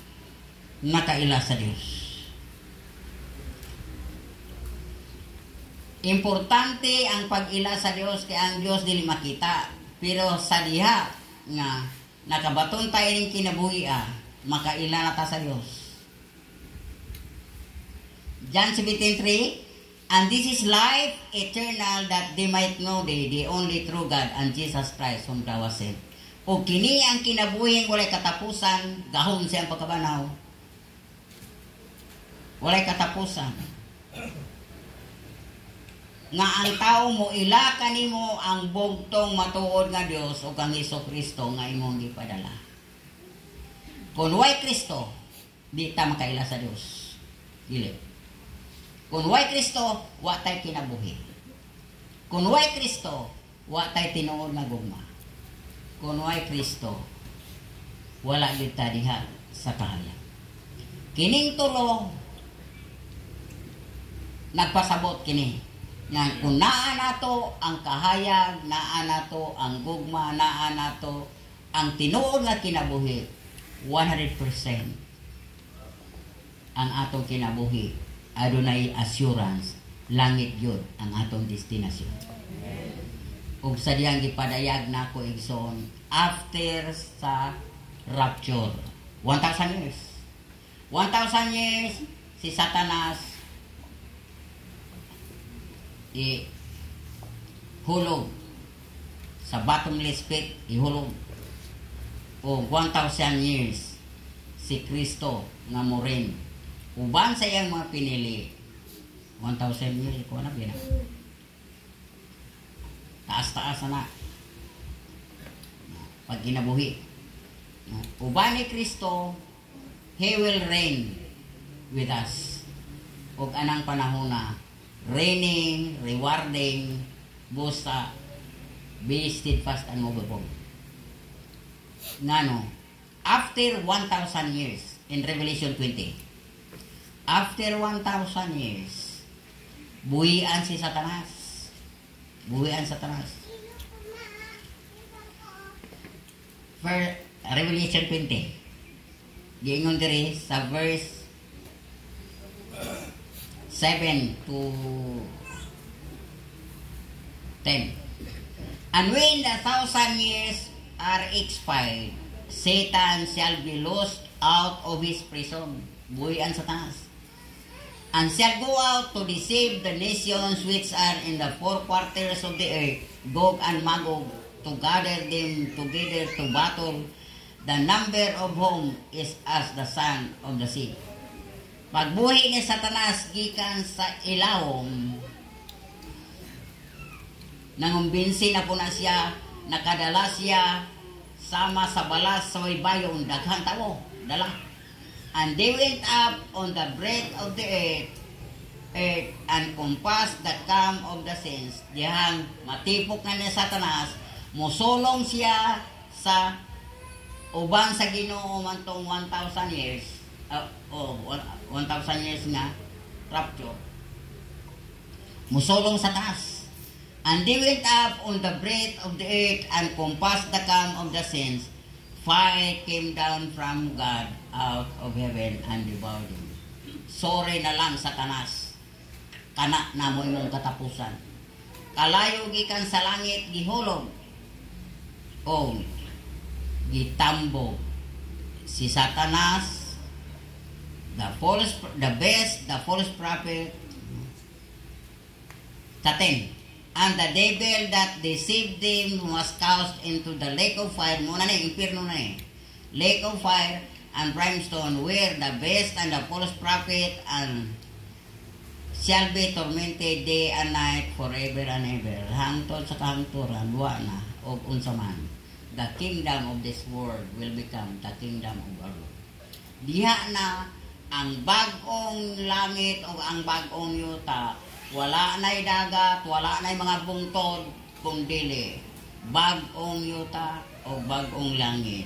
makaila sa Dios. Importante ang pag-ila sa Dios, kay ang Dios dili makita, pero sa diha nga nakabaton tayo ning kinabuhi makaila na ta sa Dios. John 17:3, and this is life eternal, that they might know thee, the only true God, and Jesus Christ whom thou hast sent. O kini ang kinabuhing walay katapusan, gahom siyang pagkabanaw. Walay katapusan. Nga ang tao mo ila kanimo ang bugtong matuod nga Dios o kang Jesucristo nga imong gipadala. Kung way Kristo, di ta makaila sa Dios. Dili. Kung way Kristo, wa tay kinabuhi. Kung way Kristo, wa tay tinuod nga gugma. Kung way Kristo, wala gyud ta diha sa kahayag. Kining tulo nagpasabot kini. Nga kung naa nato ang kahayag, naa nato ang gugma, naa nato ang tinuod nga kinabuhi, 100% ang atong kinabuhi adunay assurance langit yun ang atong destinasyon. Ug sa diyang gipadayag nako igsoon after sa rapture 1,000 years. 1,000 years si Satanas hulog sa bottomless pit, ihulog. O 1,000 years si Kristo nga morin uban sa iyang mga pinili. 1,000 years ko na bina taas-taas na pag ginabuhi uban ni Kristo, He will reign with us ug anang panahon na reigning, rewarding, busta be steadfast and movable. Ngano, after 1,000 years in Revelation 20, after 1,000 years buhian si Satanas, buhian Satanas. For Revelation 20 giingon diri sa verse 7 to 10. And when the 1,000 years are expired, Satan shall be loosed out of his prison, buhian Satanas, and shall go out to deceive the nations which are in the four quarters of the earth, Gog and Magog, to gather them together to battle, the number of whom is as the sand of the sea. Pagbuhi ni Satanas gikan sa ilawom, nangumbinsi na po na siya, nakadala siya sama sa balas sa may bayon, daghang tao, dala. And they went up on the breadth of the earth and compassed the camp of the saints. Dihang matipok na ni Satanas, musulong siya sa uban sa Ginoo man tong 1,000 years, 1,000 years nga rapture. Musulong sa taas. And they went up on the breadth of the earth and compassed the camp of the saints. Fire came down from God out of heaven and devoured him. Sorry na lang, Satanas. Kana na mo imong katapusan. Kalayo gikan sa langit gihulog. O gitambo si Satanas, the false prophet, Satan. And the devil that deceived them was cast into the lake of fire. Muna na, impirno na eh. Lake of fire and brimstone, where the beast and the false prophet and shall be tormented day and night forever and ever. Hangtod sa kahangturan, wa na, o unsa man. The kingdom of this world will become the kingdom of our Lord. Diha na ang bagong langit o ang bagong yuta. Wala na'y dagat, wala na'y mga bungtod, kung dili bagong yuta o bagong langit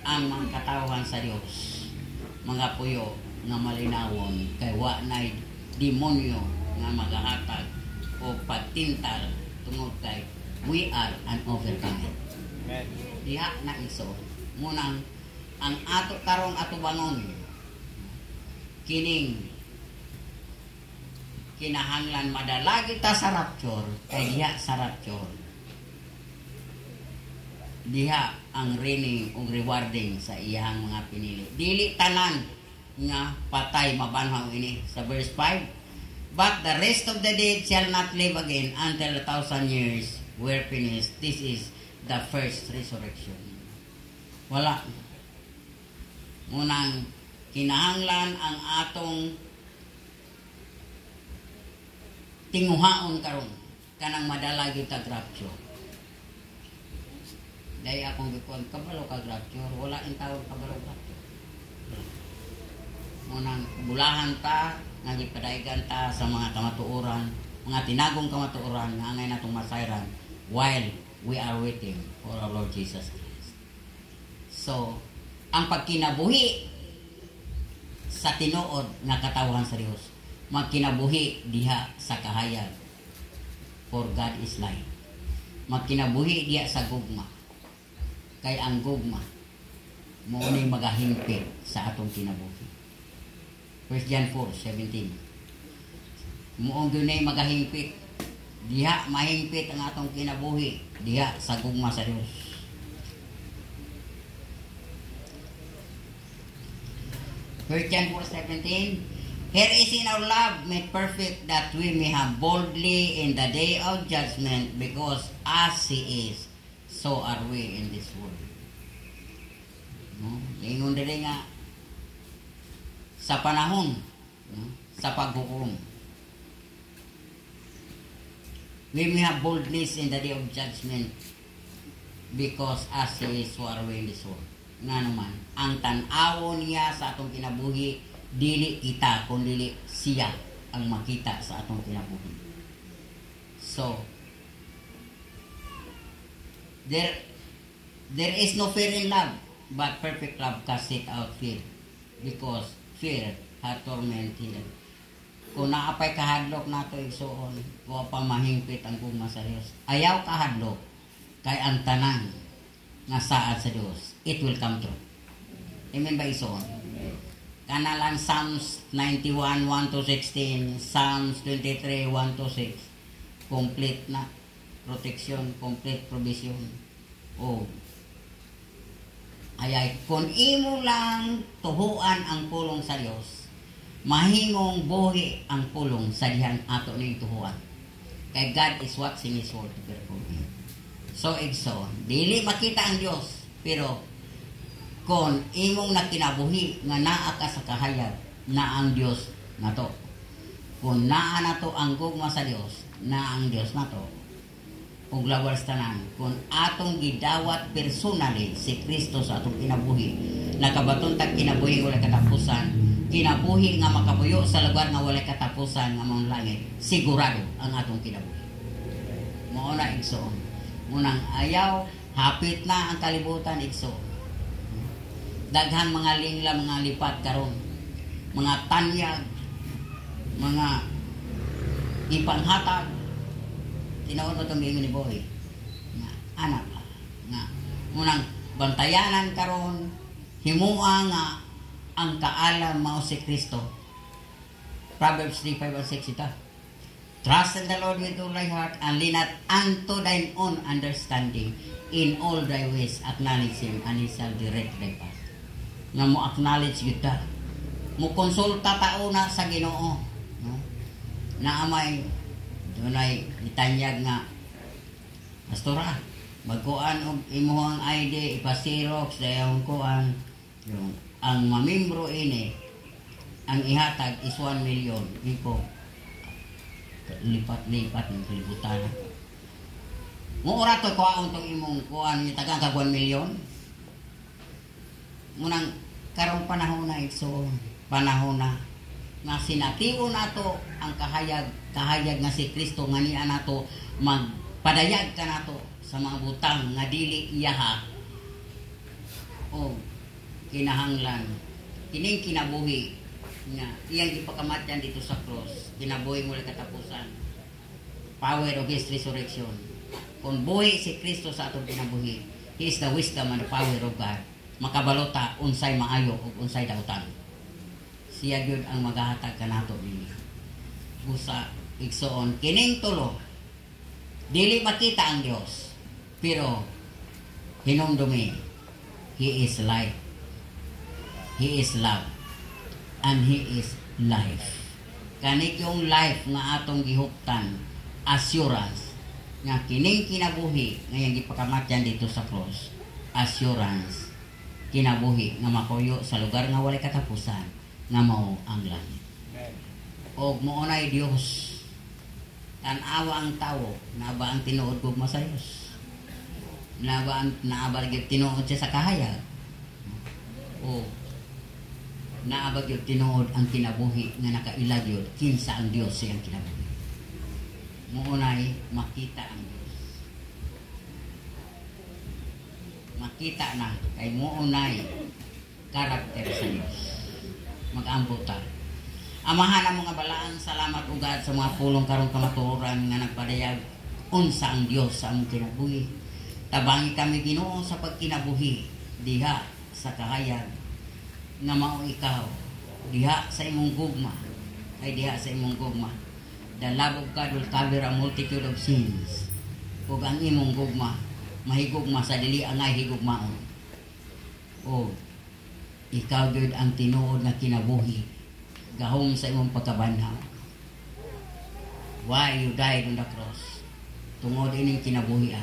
ang mga katawan sa Diyos, mga puyo nga malinawon, kay wa na'y demonyo nga magahatag o pagtintal tungod kay we are an overcomer. Diha na iso munang ang ato karong ato bangon kining kinahanglan madala kita sa rapture, kay diha sa rapture diha ang reigning ug rewarding sa iyang mga pinili. Dili tanan nga patay mabanhaw ini sa verse 5. But the rest of the dead shall not live again until 1,000 years were finished. This is the first resurrection. Wala. Munang kinahanglan ang atong tinguhaon karon kanang madala gyud ta rapture. Dai akong gikuan kabalo ka rapture, wala in tawag kabalo rapture. Munang bulahan ta nga gipadaygan ta sa mga kamatuoran, mga tinagong kamatuoran nga angay natong masayran while we are waiting for our Lord Jesus Christ. So, ang pagkinabuhi sa tinuod nga katawhan sa Dios, magkinabuhi diha sa kahayag, for God is light. Magkinabuhi diha sa gugma, kay ang gugma mo ni magahimpit sa atong kinabuhi. 1 John 4:17. Mo gyud magahimpit. Diha mahimpit ang atong kinabuhi, diha sa gugma sa Dios. John 4:17. Here is in our love made perfect, that we may have boldly in the day of judgment, because as He is, so are we in this world. No? Ingon dili nga sa panahon, no? Sa paghukom, we may have boldness in the day of judgment, because as He is, so are we in this world. Nga naman, ang tan-awo niya sa atong kinabuhi, dili kita, kundi siya ang makita sa atong kinabuhi. So, there is no fear in love, but perfect love casteth out fear, because fear hath tormented. Kung naapay kahadlok nato igsuon, wa pa mahimpit ang gugma sa Dios. Ayaw kahadlok, kay ang tanan nga saad sa Dios, it will come true. Amen ba igsuon? Kanalang Psalms 91, 1-16, Psalms 23, 1-6. Complete na protection, complete provision. Oh. Ayay, kung imo lang tuhuan ang pulong sa Dios, mahimong buhi ang pulong sa dihan ato ning tuhuan. Kay God is watching His word to perform. So, dili makita ang Dios, pero kung imong nakinabuhi nga naa ka sa kahayag na ang Dios nato. Kung naa nato ang gugma sa Dios, na ang Dios nato. Ug lawars tanan, kung atong gidawat personally si Kristo sa atong kinabuhi, nakabaton tag kinabuhi wala katapusan, kinabuhi nga makabuyo sa lugar nga wala katapusan nga mong langit, sigurado ang atong kinabuhi. Mao na igsoon. Munang ayaw hapit na ang kalibutan igsoon. Daghan mga lingla, mga lipat karon, mga tanyag, mga ipanghatag. Tinaon mo itong gingon ni Boy nga anak nga munang bantayanan karon, himua nga ang kaalam mao si Kristo. Proverbs 3:5-6 ita. Trust in the Lord with all thy heart, and lean not unto thine own understanding. In all thy ways acknowledge Him, and He shall direct thy path. Nga mo acknowledge kita, mo konsulta tauna sa Ginoo, no? Na amay dunay itanyag nga pastora, magkuan og imong ID, ipasirox dayon kuan yung ang mamembro ini ang ihatag is 1 million. Iko lipat-lipat ng kalibutan. Mo ora to kuan tong imong kuan itagang kag 1 million. Munang karong panahon na igsoon, panahon na nga sinatiwo nato ang kahayag nga si Kristo nga niya nato magpadayag ka nato sa mga butang nga dili iyaha o kinahanglan kining kinabuhi nga iyang ipakamatyan dito sa cross, kinabuhi muli katapusan, power of His resurrection. Kung buhi si Kristo sa atong kinabuhi, He is the wisdom and the power of God. Makabalota unsay maayo ug unsay dautan. Siya gyud ang magahatag kanato dinhi. Busa igsoon kining tulo dili makita ang Dios, pero hinumdumi He is light, He is love, and He is life. Kani yung life nga atong gihuptan, assurance nga kining kinabuhi nga yang gipakamatyan dito sa cross, assurance kinabuhi nga makuyo sa lugar nga walay katapusan nga mao ang langit. Og mo nay Dios tan-awa ang tawo na ba ang tinuod gugma sa Dios, na ba ang naabal gyud tinuod siya sa kahayag, o naabag gyud tinuod ang kinabuhi nga nakailag yun kinsa ang Dios siyang kinabuhi. Mo nay makita ang Dios, makita na kay muunay karakter sa Dios. Mag-ambuta. Amahan ang mga balaan, salamat ugad sa mga pulong karong kamatuoran nga nagpadayag unsa ang Dios sa among kinabuhi. Tabangi kami Ginoo sa pagkinabuhi diha sa kahayag nga mao ikaw diha sa imong gugma ay diha sa imong gugma. The love of God will cover a multitude of sins. Ug ang imong gugma mahigugma sa dili angay higugmaon. O ikaw gyud ang tinuod nga kinabuhi gahom sa imong pagkabanhaw. Why you died on the cross? Tungod ining kinabuhi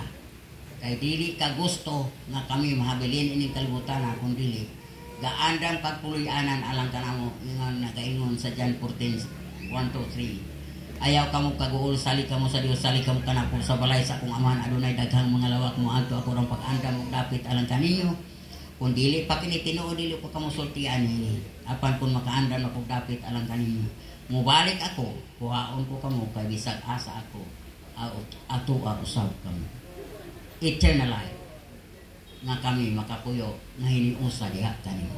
kay dili ka gusto nga kami mahabilin ining kalibutan kundi gaandang pagpuloy-anan alang kanamo ingon nagaingon sa John 14:1-3. Ayaw kamo kaguol sali kamo sa Dios sali kamo kanako sa balay sa akong amahan adunay daghang mga lawak mo adto ako rang pag-andam og dapit alang kaninyo kun dili pa kini tinuod dili ko kamo sultian ini apan kun makaandam ako dapit alang kaninyo mubalik ako kuhaon ko kamo kay bisag asa ako ato usab kamo eternal life nga kami makapuyo nga hiniusa diha kanimo.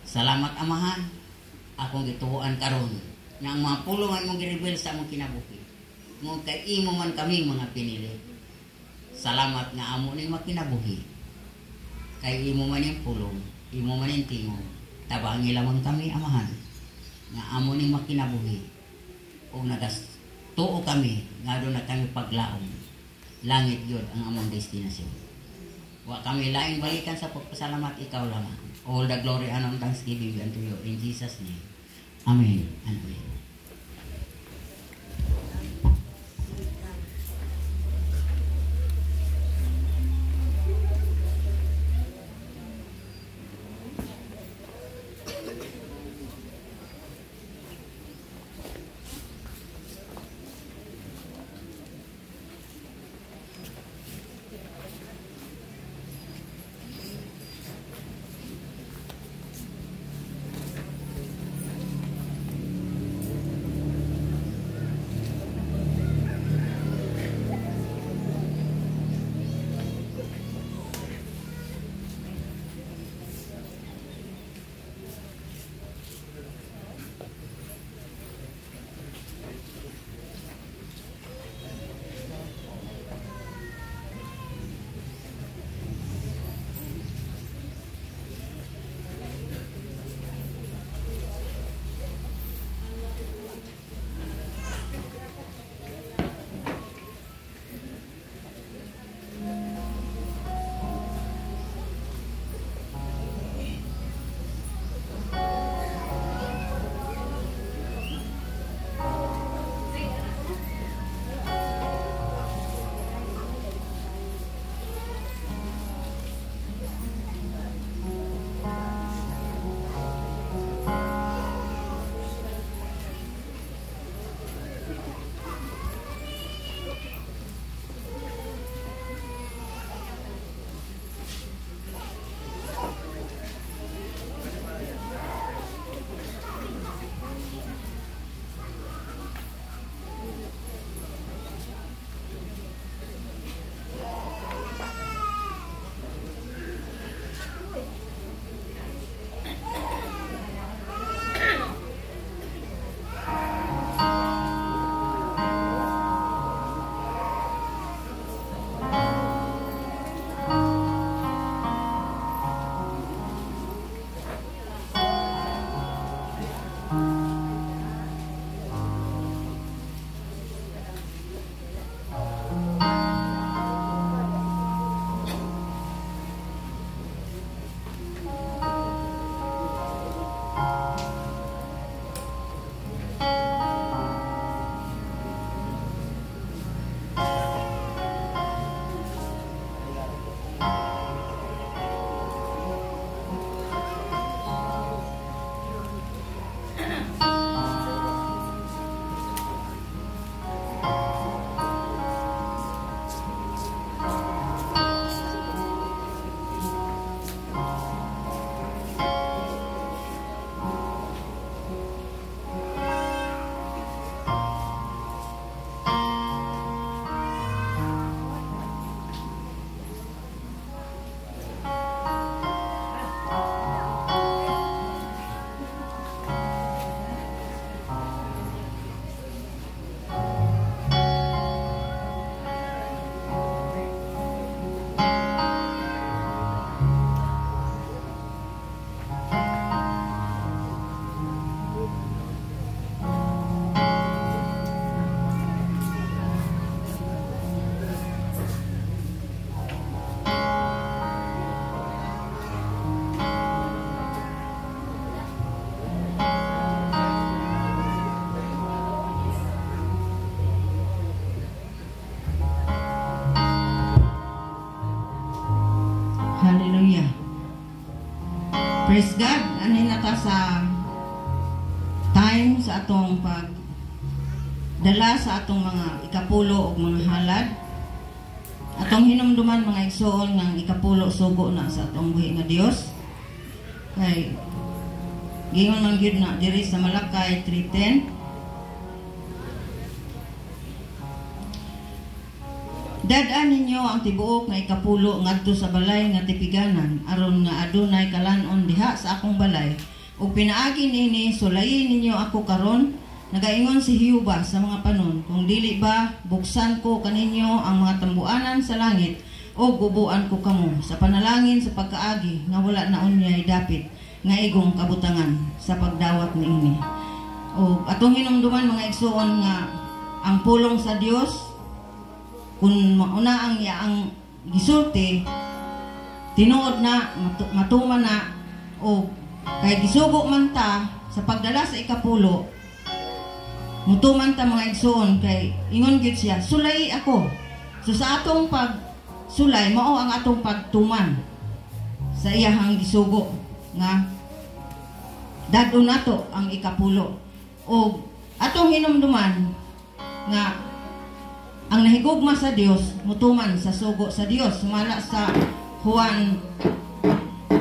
Salamat amahan akong gituoan karon nga ang mga pulong mong gireveal sa among kinabuhi mo kay imo man kami mga pinili. Salamat nga amo ning makinabuhi kay imo man yung pulong imo man yung tingog tabangi lamang kami amahan nga amo ning makinabuhi o tuo kami nga doon na kami paglaom langit yun ang among destinasyon. Wa kami laing balikan sa pagpasalamat ikaw lamang. All the glory and thanksgiving be unto you in Jesus' name. Amen and amen. Praise God. Ani na ta sa time sa atong pagdala sa atong mga ikapulo o mga halad. Atong hinumduman mga igsoon ng ikapulo sugo na sa atong buhi nga Dios. Kay gingon man gyud na diri sa Malakay 3:10. Dadaan ninyo ang tibuok nga ikapulo ngadto sa balay nga tipiganan aron nga adunay kalanon diha sa akong balay ug pinaagi nini sulayin ninyo ako karon. Nagaingon si Hiuba sa mga panon, kung dili ba buksan ko kaninyo ang mga tambuanan sa langit o gubuan ko kamo sa panalangin sa pagkaagi nga wala na unyay dapit nga igong kabutangan sa pagdawat niini. O atong hinumduman mga igsoon nga ang pulong sa Dios kung mauna ang yaang gisulti tinuod na matuman na o kay gisugo man ta sa pagdala sa ikapulo mutuman ta mga igsoon kay ingon gid siya sulay ako. So sa atong pagsulay mao ang atong pagtuman sa iyahang gisugo nga dadon nato ang ikapulo o atong hinumduman nga ang nahigugma sa Dios mutuman sa sugo sa Dios sumala sa Juan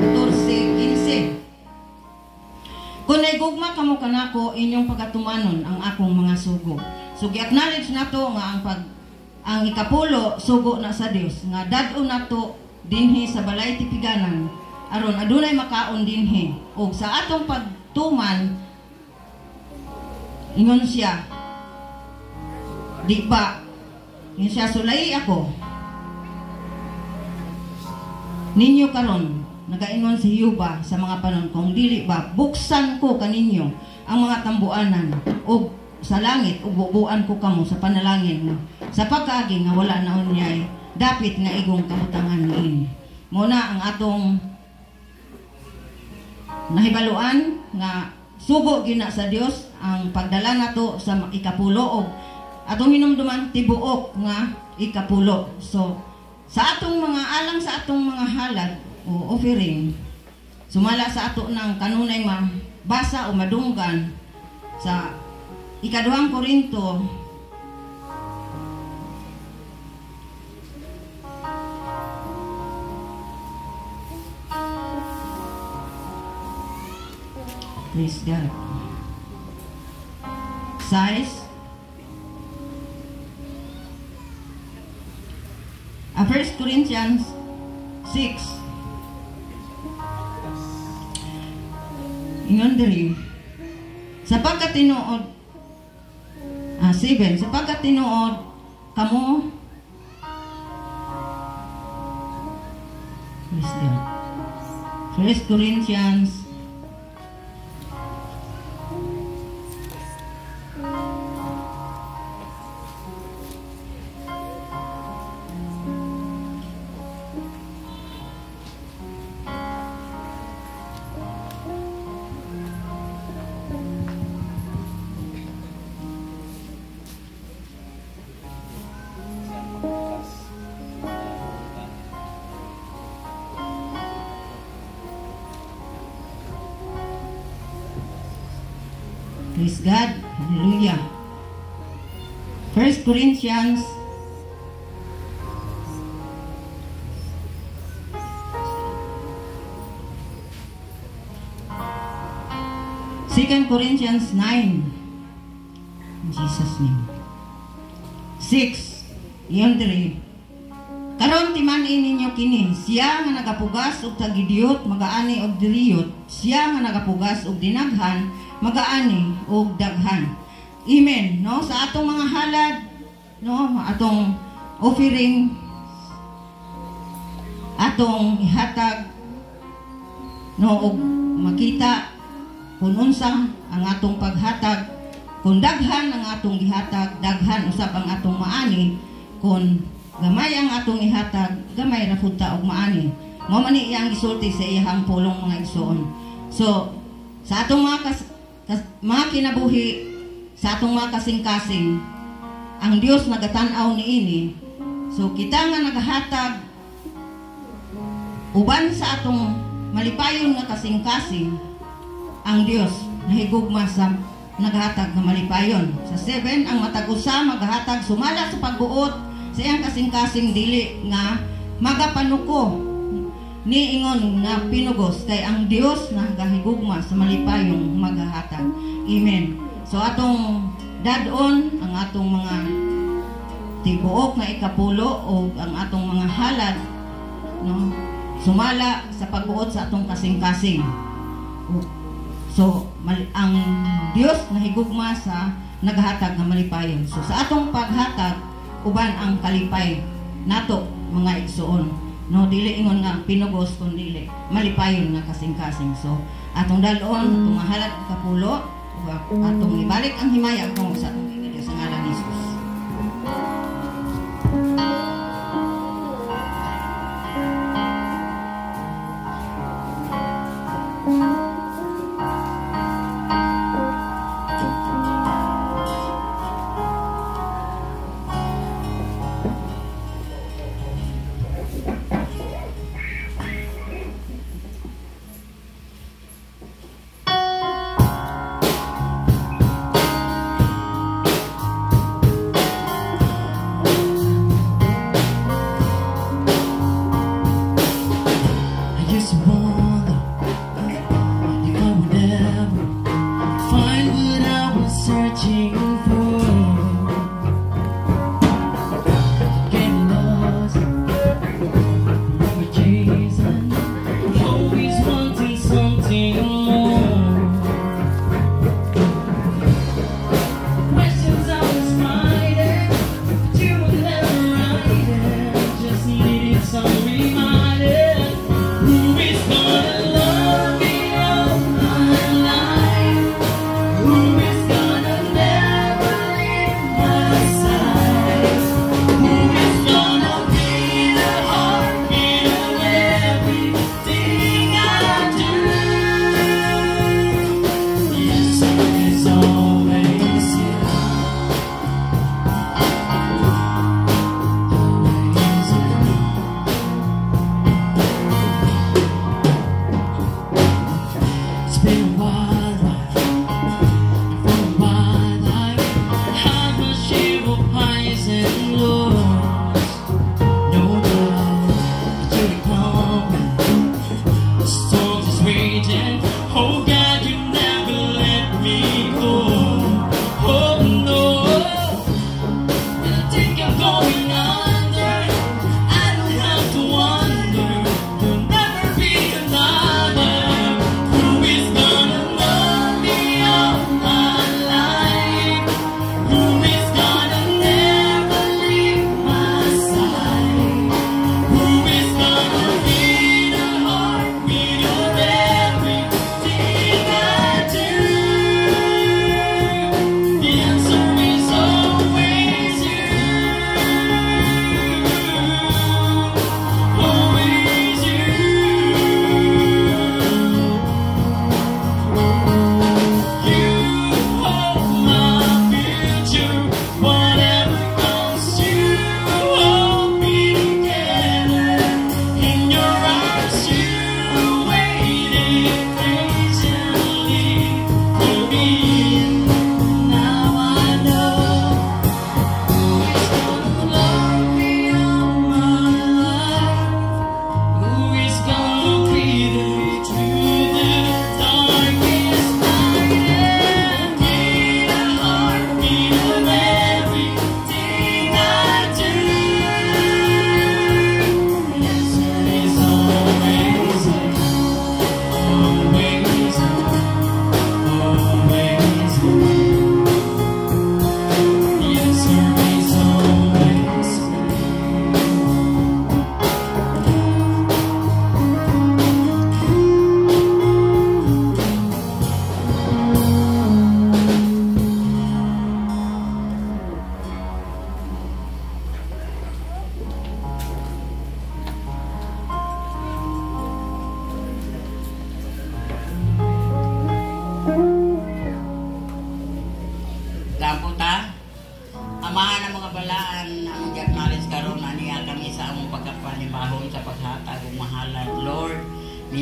14:15. Kung naigugma kamo kanako inyong pagatumanon ang akong mga sugo. So gi-acknowledge nato nga ang ikapulo sugo na sa Dios nga dad-o nato dinhi sa balay tipiganan aron adunay makaon dinhi. Og sa atong pagtuman ingon siya di ba ingon siya sulay ako ninyo karon. Nagaingon si Hiuba sa mga panon kung dili ba buksan ko kaninyo ang mga tambuanan o sa langit ug bubuan ko kamo sa panalangin mo sa pagkaagi nga wala na unyay dapit nga igong kabutangan niini. Muna ang atong nahibaluan nga sugo gina sa Dios ang pagdala nato sa ikapulo og atong hinumduman tibuok nga ikapulo. So sa atong mga alang sa atong mga halad o offering sumala sa ato ng kanunay mabasa o madunggan sa ika-2 Korinto praise God size 1 Corinthians 6 ingon diri sapagkat tinuod 7 sapagkat tinuod kamo praise God 1 Corinthians 6 praise God. Hallelujah. 1 Corinthians 2 Corinthians 9 in Jesus name 6 iyon diri karon timan-in ninyo kini siya nga nagapugas og tagidiyot magaani og diriyot siya nga nagapugas og dinaghan magaani og daghan. Amen. No sa atong mga halad no atong offering atong ihatag no og makita kung unsa ang atong paghatag kung daghan ang atong gihatag daghan usab ang atong maani kung gamay ang atong ihatag gamay ra pud ta og maani mao man ni iyang gisulti sa iyang pulong mga igsoon. So sa atong mga kinabuhi sa atong mga kasing-kasing ang Dios nagatan-aw niini. So kita nga nagahatag uban sa atong malipayon nga kasing-kasing ang Dios nahigugma sa naghatag nga malipayon. Sa 7, ang matag usa maghatag sumala sa pagbuot sa iyang kasing-kasing dili nga magapanuko ni ingon nga pinugos kay ang Dios nagahigugma sa malipayong maghatag. Amen. So atong dadon ang atong mga tibuok nga ikapulo o ang atong mga halad, no, sumala sa pagbuot sa atong kasing-kasing. So ang Dios nahigugma sa naghatag nga malipayon. So sa atong paghatag uban ang kalipay nato mga igsoon, no, dili ingon nga pinugos kun dili malipayon nga kasing-kasing. So atong dalon atong mahalad kapulo atong ibalik ang himaya kung sa atong iglesia sa ngalan ni Jesus.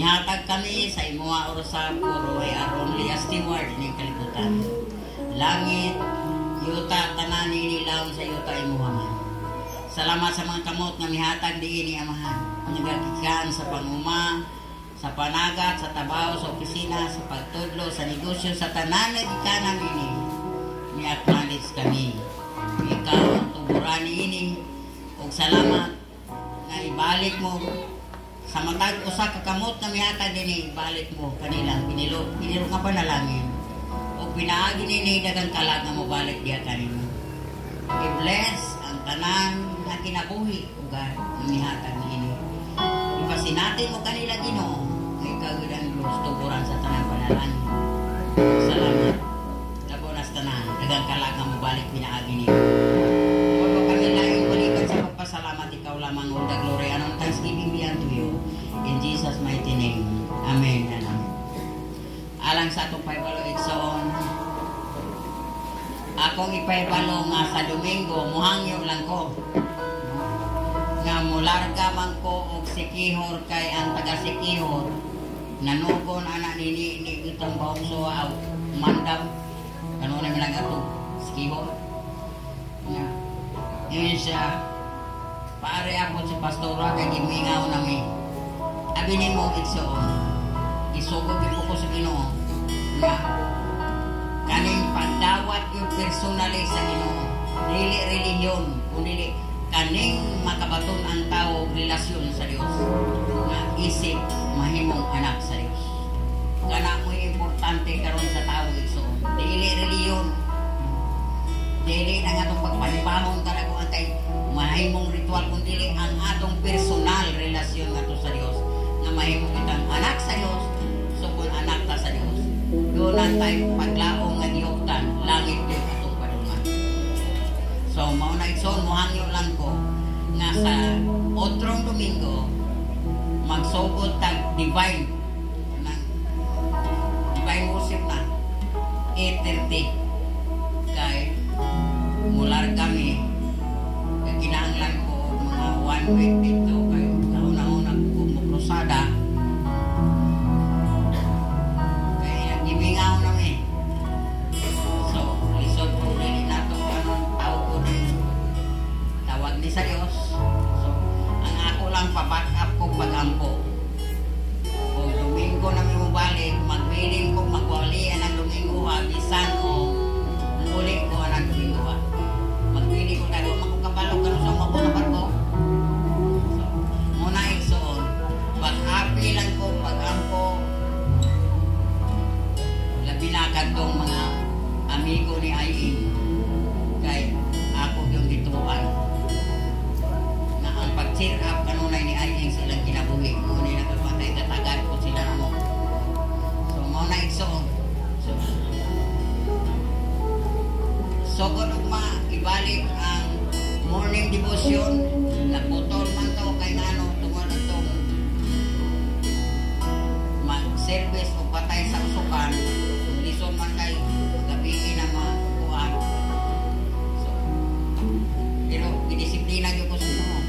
Nihatag kami sa imuha orsa puro ay aron liya steward ning kalibutan. Langit, yuta, tanan nilawon sa yuta imuha man. Salamat sa mga kamot nga mihatag diini amahan. Nagagikan sa panguma, sa panagat, sa trabaho, sa opisina, sa pagtudlo, sa negosyo, sa tanan nga gikanan ini. Ni-acknowledge kami. Ikaw ang tuburan ini. Og salamat nga ibalik mo sa matag usa ka kamot na mihatag dinhi, ibalik mo kanila pinilo nga panalangin. Og pinaagi nini daghang kalag nga mobalik diha kanimo. I-bless ang tanan na kinabuhi ug nga mihatag niini. Ipasinatin mo kanila Ginoo kay kagudang Dios tuburan sa tanan panalangin. Salamat. Labo nas tanan daghang kalag nga mobalik pinaagi niini. Pagka kami laing balikan sa pagpasalamat ikaw lamang all the glory and all thanksgiving be unto you. In Jesus' mighty name. Amen and amen. Alang sa atong paibalo igsoon, akong ipaibalo nga sa Domingo, muhangyo lang ko. Nga mularga man ko og Sikihor kay ang taga Sikihor. Nanugon anak ni itong bawso aw mandam. Kanon na lang ato Sikihor. Yun siya. Pare ako si Pastora kay gimingaw nami. Abi nimo igsoon. Isugod ko sa Ginoo. Nga kaning pagdawat yung personally sa Ginoo. Dili relihiyon, kundi kaning makabaton ang tao relasyon sa Dios. Nga isip mahimong anak sa Dios. Kana mo importante karon sa tao igsoon. Dili relihiyon. Dili na nga itong pagpanibahon ka na kung antay mahimong ritual, kundi ang atong personal relasyon nga to sa Dios. Nga mahimong kitang anak sa Dios, so kung anak ta sa Dios, doon tayo paglaong nga giyuktan, langit din atong padungan. So, mauna igsoon, muhangyo lang ko, nga sa otrong Domingo, magsugod tag divine worship na, 8:30, kay mular kami, kay kinahanglan ko mga 1 week dito, kay kauna-una ko mukrusada, kaya gibingaw namin. So, lisod ko rin nato anong tawag ko rin, tawag ni sa Diyos. So, ang ako lang paback up ko pagampo. O Domingo namin mabalik, magbiling ko magwalian ang Domingo, bisan o muli ko ang Domingo. Magbili ko tayo, makukabalo ka sa mabot na barko. So, muna igsoon, pag-api lang ko, pag-ampo, labi na kantong mga amigo ni Ayin, kay ako yung dituan. Na ang pag-cheer up kanunay ni Ayin silang kinabuhi, ngunit nagpapatay katagad ko sila na mo. So, muna igsoon. So, kung ibalik ang morning devotion, naputol man to kay nano tungod itong mag-service o patay sa usukan, lison man kay gabi na mga kukuhan. So, pero bidisiplina yung ko sa Ginoo.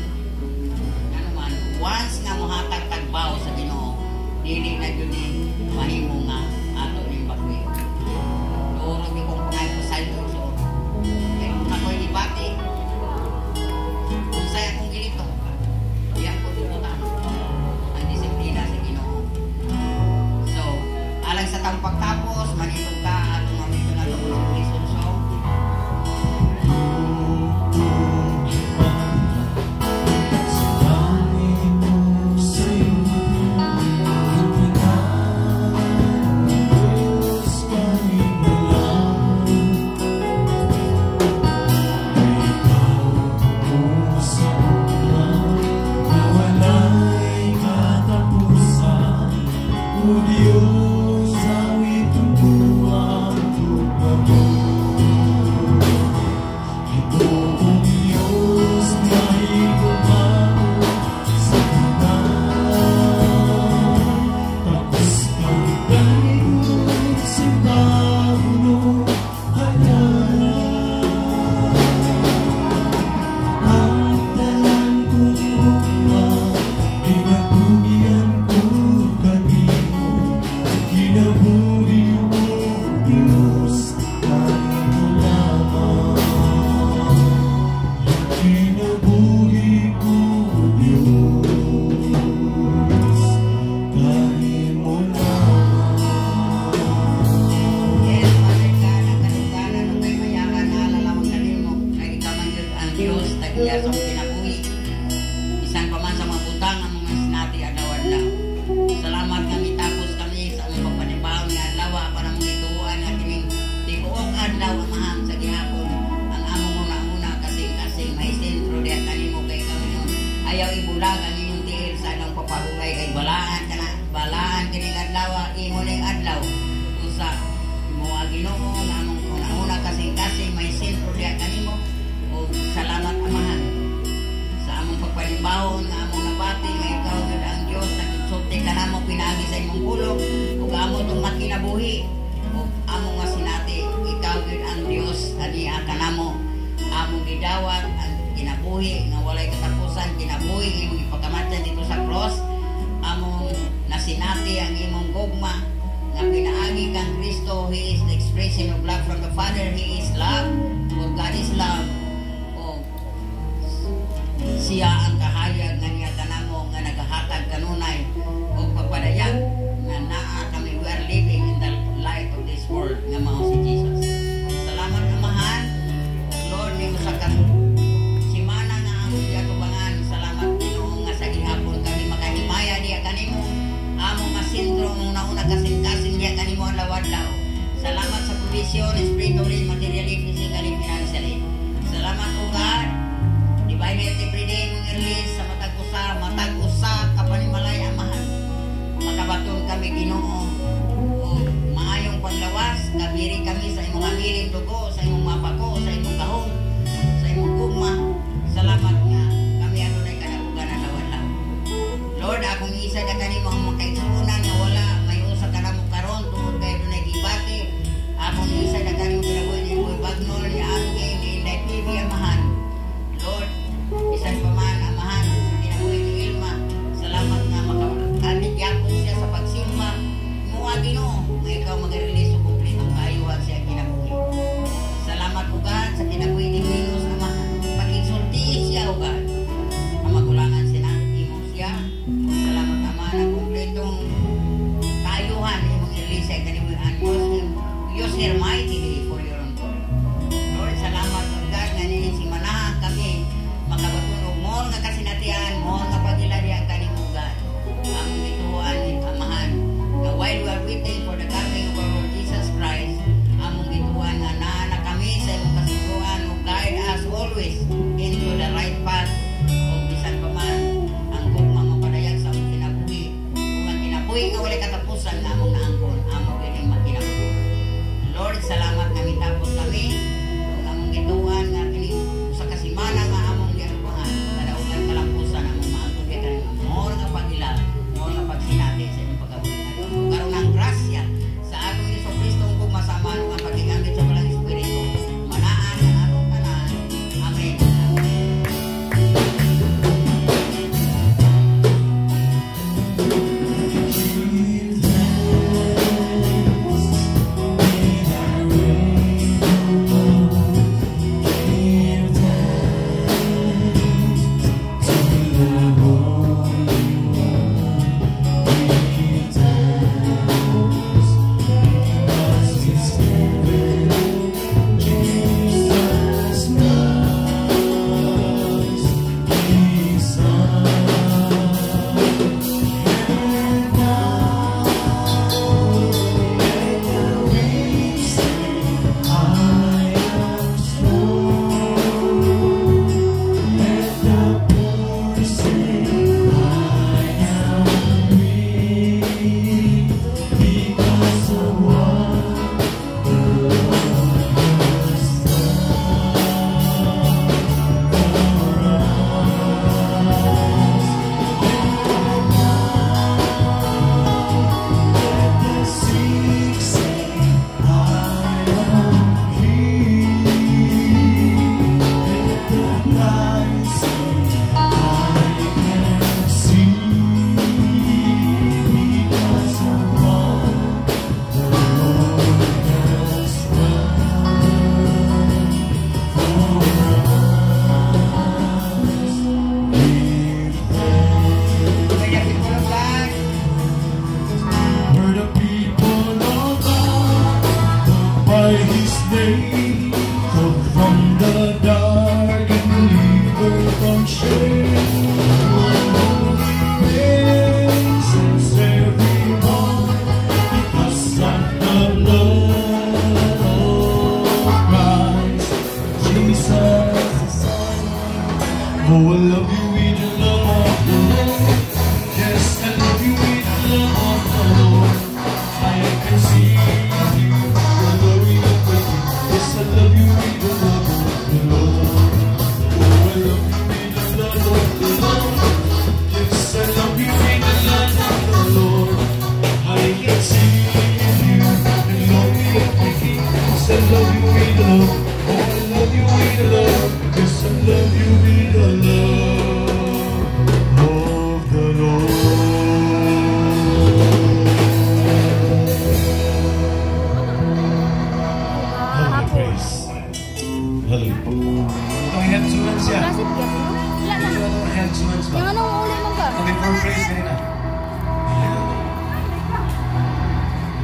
Ano man, once nga muhatag tagbaw sa Ginoo, dili na yun mahimo nga ato ning bagwi. Doorog yung kung pangay ko sa iyo. Ako'y ibati kung saya kong ginito diyan ko tututan ang disiplina sa Ginoo. So, alang sa taong pagtapos manitong ka at mamito na ito sa Christian song. Dios, awi tubuhan, tubuhan. definition of love from the Father. He is love, or God is love. O siya ang kahayag nga niya kanamo nga nagahatag kanunay o pagpadayag na naa kami. We are living in the light of this world nga mao si Jesus. Salamat Amahan, Lord, ni mo sa simana nga among giatubangan. Salamat Ginoo nga sa gihapon kami makahimaya diya kanimo. Amo masindro mong nauna kasing-kasing diya kanimo adlaw-adlaw. Salamat sa provision, spiritually, materially, physically, financially. Salamat o God. Divine health every day mong release sa matag-usa kapanimalay Amahan. Makabaton kami Ginoo o maayong paglawas, kabiri kami sa imong amiling dugo, sa imong mapako, sa imong kahon, sa imong gugma. Salamat nga kami ano na kanabugan na lawan-law. Lord, akong isa na kanimo ang makaigsunan na wala may usa ka na mo karon tungod kay dunay gibati. Akong isa na kanimo ginabuhi ni Boy Bagnol ni Angge ni Inday TV Amahan. Lord, isan pa man Amahan sa ginabuhi ni Ilma. Salamat nga makaaligyapo siya sa pagsimba. Mua Ginoo, nga ikaw mag-release o kumpletong kaayuhan siya kinabuhi. Salamat o God sa kinabuhi ni Minos Amahan. Pag-insulti siya o God. Ang magulangan siya imo siya. Salamat Amahan ang kumpletong kaayuhan imong i-release siya kinabuhi. Use your mighty day for your own glory. Lord, salamat o God nga ninisimanahan kami makabatunog mo nga kasinatian mo nga pagilarian kanimo God. Ang bituan ni Amahan nga while we are waiting for the coming of our Lord Jesus Christ, among bituan nga naa kami sa imong kasiguruan o guide us always into the right path. O bisan pa man ang gugma mapadayag sa among kinabuhi kung ang kinabuhi nga walay katapusan nga among naangkon among ining makinabuhi. Lord, salamat kami tapos kami kung among gituan nga kini sa kasimana nga among giarubangan kadaugan kalampusan among maangkon kay kanimo mo nga pagila mo nga pagsinati sa imong pagkabuhi nga karon ang grasya sa atong Hesus Kristo ug masama nga pagigamit sa walang espiritu manaan ang atong tanan. Amen. Hallelujah. Itong ihagsunan siya. Kasi bigyan mo. Wala na. Itong ihagsunan siya. Yung anong uli man ka? Kami for praise ngayon na.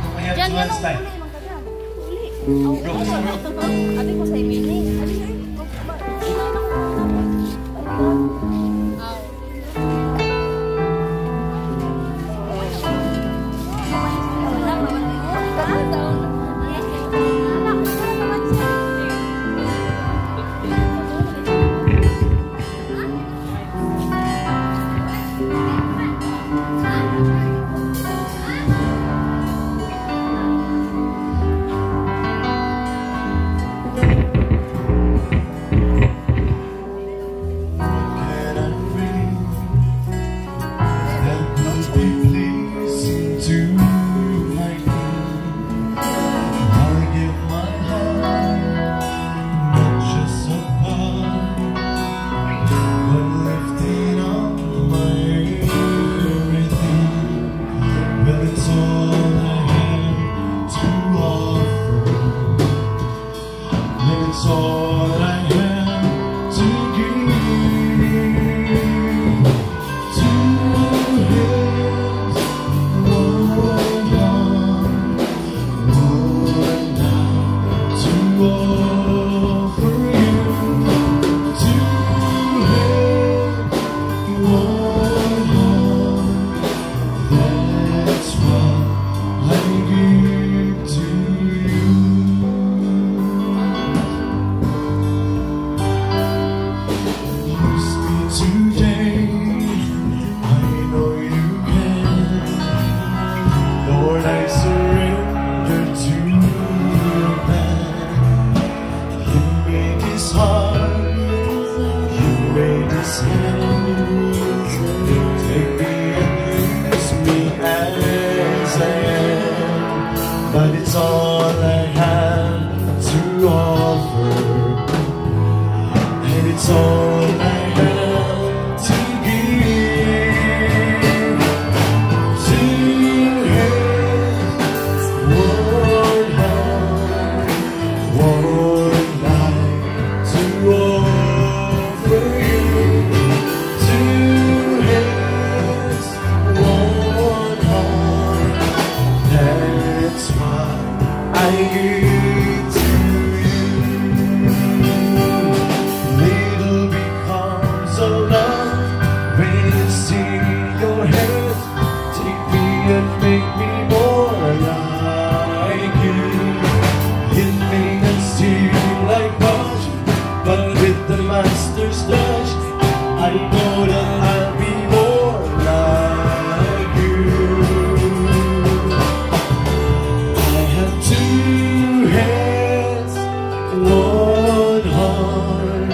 Itong Diyan, ihagsunan yan ang style. uli man ka dyan. Uli. Bro, ate ko sa ibili. But it's all I have to offer, and it's all I have to give to Him. One heart, one life to offer you. To Him, one heart. That's why I give to you. Little becomes a love when you see your hands. Take me and make me more like you. It may not seem like much, but with the Master's touch, I know that I'll be more like you. I have two hands, one heart,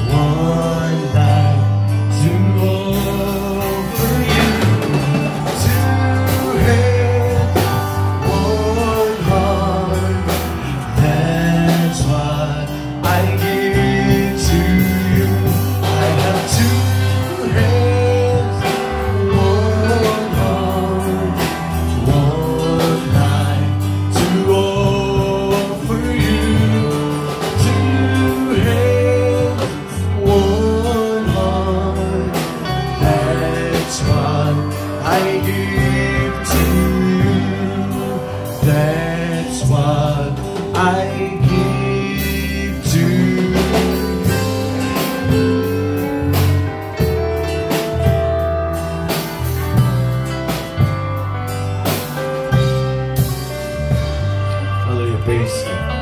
one life to offer you. Two hands, one heart, that's what I give to you. I have two hands, one heart, one life to offer you. Two hands, one heart, that's what I give to you. That's what I give to you. Hallelujah, praise God.